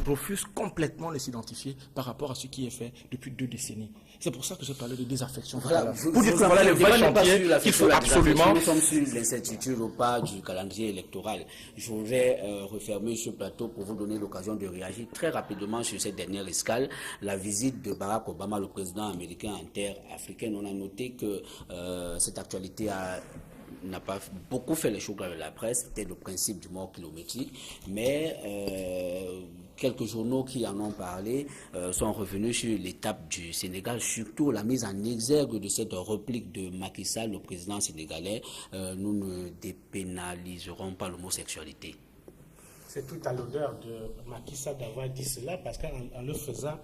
Speaker 3: refusent complètement de s'identifier par rapport à ce qui est fait depuis 2 décennies. C'est pour ça que je parlais de désaffection.
Speaker 1: Voilà,
Speaker 3: pour dire que voilà les vrais chantiers qu'il faut absolument...
Speaker 1: Nous sommes sur l'incertitude au pas du calendrier électoral. Je voudrais refermer ce plateau pour vous donner l'occasion de réagir très rapidement sur cette dernière escale, la visite de Barack Obama, le président américain en terre africaine. On a noté que cette actualité n'a pas beaucoup fait les choux de la presse, c'était le principe du mort kilométrique, mais quelques journaux qui en ont parlé sont revenus sur l'étape du Sénégal, surtout la mise en exergue de cette réplique de Macky Sall, le président sénégalais. Nous ne dépénaliserons pas l'homosexualité.
Speaker 8: C'est tout à l'honneur de Macky Sall d'avoir dit cela, parce qu'en le faisant,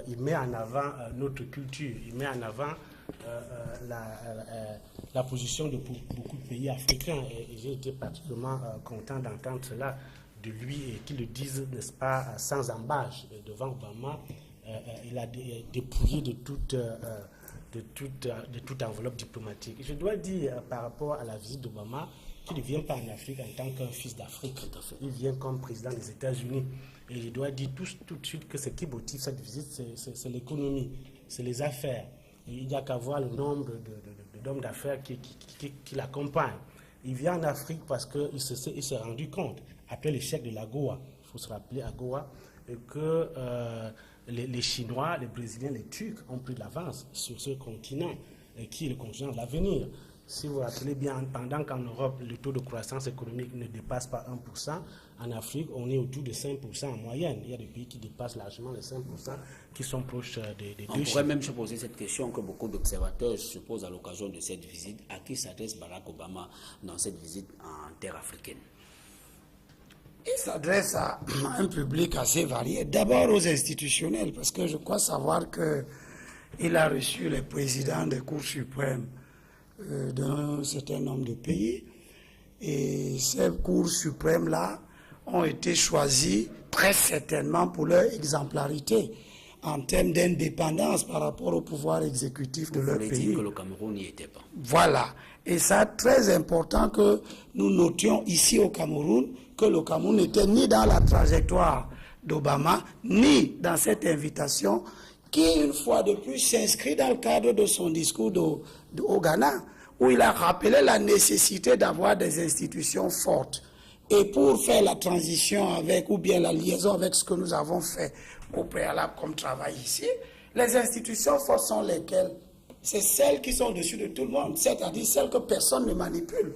Speaker 8: il met en avant notre culture, il met en avant la position de beaucoup de pays africains. Et j'ai été particulièrement content d'entendre cela de lui et qu'il le dise, n'est-ce pas, sans embâche devant Obama. Il a dépouillé de toute enveloppe diplomatique. Je dois dire par rapport à la visite d'Obama qu'il ne vient pas en Afrique en tant qu'un fils d'Afrique. Il vient comme président des États-Unis. Et je dois dire tout de suite que ce qui motive cette visite, c'est l'économie, c'est les affaires. Il n'y a qu'à voir le nombre d'hommes d'affaires qui l'accompagnent. Il vient en Afrique parce qu'il s'est rendu compte, après l'échec de l'AGOA, il faut se rappeler AGOA, que les Chinois, les Brésiliens, les Turcs ont pris de l'avance sur ce continent, qui est le continent de l'avenir. Si vous vous rappelez bien, pendant qu'en Europe, le taux de croissance économique ne dépasse pas 1%, en Afrique, on est autour de 5% en moyenne. Il y a des pays qui dépassent largement les 5%, qui sont proches des 2
Speaker 1: On pourrait même se poser cette question que beaucoup d'observateurs se posent à l'occasion de cette visite. À qui s'adresse Barack Obama dans cette visite en terre africaine?
Speaker 7: Il s'adresse à un public assez varié. D'abord aux institutionnels, parce que je crois savoir qu'il a reçu les présidents des cours suprêmes d'un certain nombre de pays. Et ces cours suprêmes-là ont été choisis très certainement pour leur exemplarité en termes d'indépendance par rapport au pouvoir exécutif de leur pays. Vous voulez dire
Speaker 1: que le Cameroun n'y était pas.
Speaker 7: Voilà. Et ça, très important que nous notions ici au Cameroun, que le Cameroun n'était ni dans la trajectoire d'Obama, ni dans cette invitation qui, une fois de plus, s'inscrit dans le cadre de son discours au Ghana, où il a rappelé la nécessité d'avoir des institutions fortes. Et pour faire la transition avec, ou bien la liaison avec ce que nous avons fait au préalable comme travail ici, les institutions fortes sont lesquelles? C'est celles qui sont au-dessus de tout le monde, c'est-à-dire celles que personne ne manipule.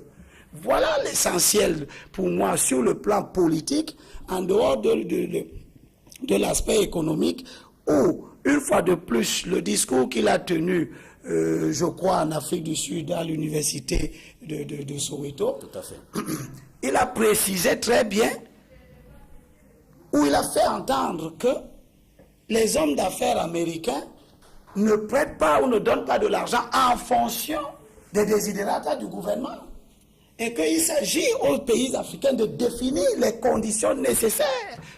Speaker 7: Voilà l'essentiel pour moi sur le plan politique, en dehors de l'aspect économique, où, une fois de plus, le discours qu'il a tenu, je crois, en Afrique du Sud, à l'université de Soweto,
Speaker 1: Tout à fait.
Speaker 7: il a précisé très bien, où il a fait entendre que les hommes d'affaires américains ne prêtent pas ou ne donnent pas de l'argent en fonction des desiderata du gouvernement. Et qu'il s'agit aux pays africains de définir les conditions nécessaires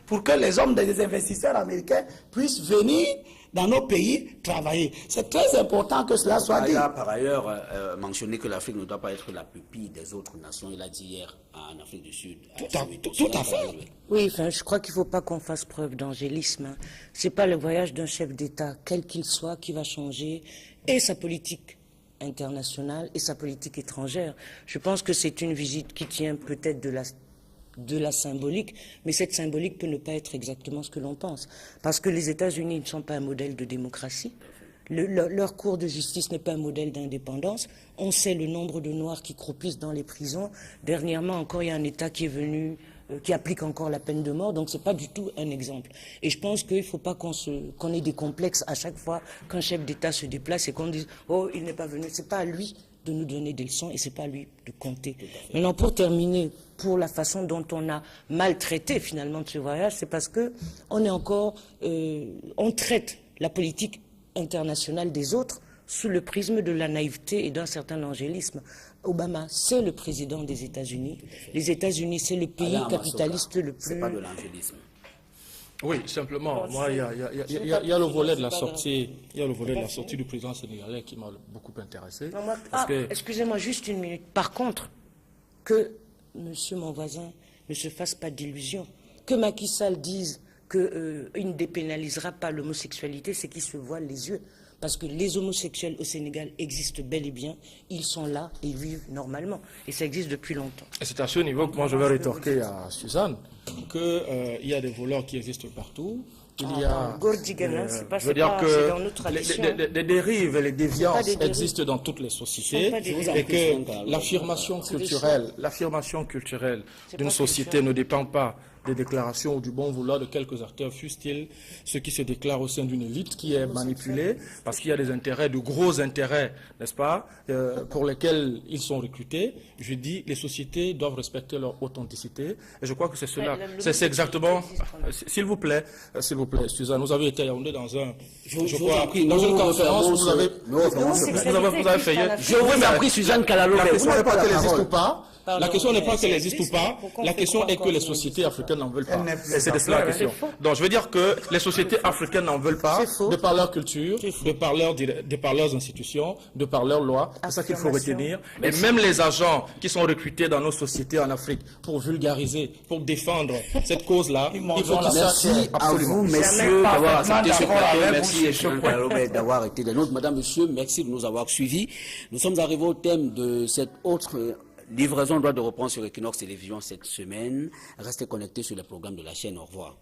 Speaker 7: pour que les hommes des investisseurs américains puissent venir dans nos pays travailler. C'est très important que cela soit dit.
Speaker 1: Il a par ailleurs mentionné que l'Afrique ne doit pas être la pupille des autres nations. Il a dit hier en Afrique du Sud.
Speaker 7: Tout à fait.
Speaker 4: Oui, enfin, je crois qu'il ne faut pas qu'on fasse preuve d'angélisme. Hein. Ce n'est pas le voyage d'un chef d'État, quel qu'il soit, qui va changer et sa politique internationale et sa politique étrangère. Je pense que c'est une visite qui tient peut-être de la symbolique, mais cette symbolique peut ne pas être exactement ce que l'on pense. Parce que les États-Unis ne sont pas un modèle de démocratie. Leur cour de justice n'est pas un modèle d'indépendance. On sait le nombre de Noirs qui croupissent dans les prisons. Dernièrement encore, il y a un État qui est venu, qui applique encore la peine de mort. Donc, ce n'est pas du tout un exemple. Et je pense qu'il ne faut pas qu'on ait des complexes à chaque fois qu'un chef d'État se déplace et qu'on dise « Oh, il n'est pas venu ». Ce n'est pas à lui de nous donner des leçons et ce n'est pas à lui de compter. Maintenant, pour terminer, pour la façon dont on a maltraité finalement de ce voyage, c'est parce qu'on est encore, on traite la politique internationale des autres sous le prisme de la naïveté et d'un certain angélisme. Obama, c'est le président des États-Unis. Les États-Unis, c'est le pays capitaliste le plus...
Speaker 1: C'est pas de l'angélisme.
Speaker 3: Oui, simplement, moi, il y a le volet de la sortie, du président sénégalais qui m'a beaucoup intéressé.
Speaker 4: Excusez-moi, juste une minute. Par contre, que monsieur mon voisin ne se fasse pas d'illusions, que Macky Sall dise qu'il ne dépénalisera pas l'homosexualité, c'est qu'il se voile les yeux. Parce que les homosexuels au Sénégal existent bel et bien, ils sont là, ils vivent normalement. Et ça existe depuis longtemps.
Speaker 3: Et c'est à ce niveau que moi je vais rétorquer à Suzanne qu'il y a des voleurs qui existent partout. Il y a, je veux dire que les dérives et les déviances existent dans toutes les sociétés et que l'affirmation culturelle d'une société ne dépend pas des déclarations ou du bon vouloir de quelques acteurs, fussent-ils ceux qui se déclarent au sein d'une élite qui est manipulée parce qu'il y a des intérêts, de gros intérêts, n'est-ce pas, pour lesquels ils sont recrutés. Je dis, les sociétés doivent respecter leur authenticité et je crois que c'est cela. C'est exactement, s'il vous plaît, Suzanne, vous avez été à Yaoundé dans un, je crois, dans une conférence où vous avez fait.
Speaker 1: Je vous ai appris Suzanne Kalalo.
Speaker 3: La question n'est pas qu'elle existe ou pas. La question n'est pas qu'elle existe ou pas, la question est que les sociétés africaines n'en veulent pas. Et c'est de cela la question. Donc je veux dire que les sociétés africaines n'en veulent pas, de par leur culture, de par leurs institutions, de par leurs lois. C'est ça qu'il faut retenir. Et même les agents qui sont recrutés dans nos sociétés en Afrique pour vulgariser, pour défendre cette cause-là, il faut qu'ils sachent absolument.
Speaker 1: Merci à vous, messieurs, d'avoir accepté ce plateau. Merci, M. d'avoir été des nôtres. Madame, monsieur, merci de nous avoir suivis. Nous sommes arrivés au thème de cette autre livraison droit de reprendre sur Equinox Télévision cette semaine. Restez connectés sur les programmes de la chaîne. Au revoir.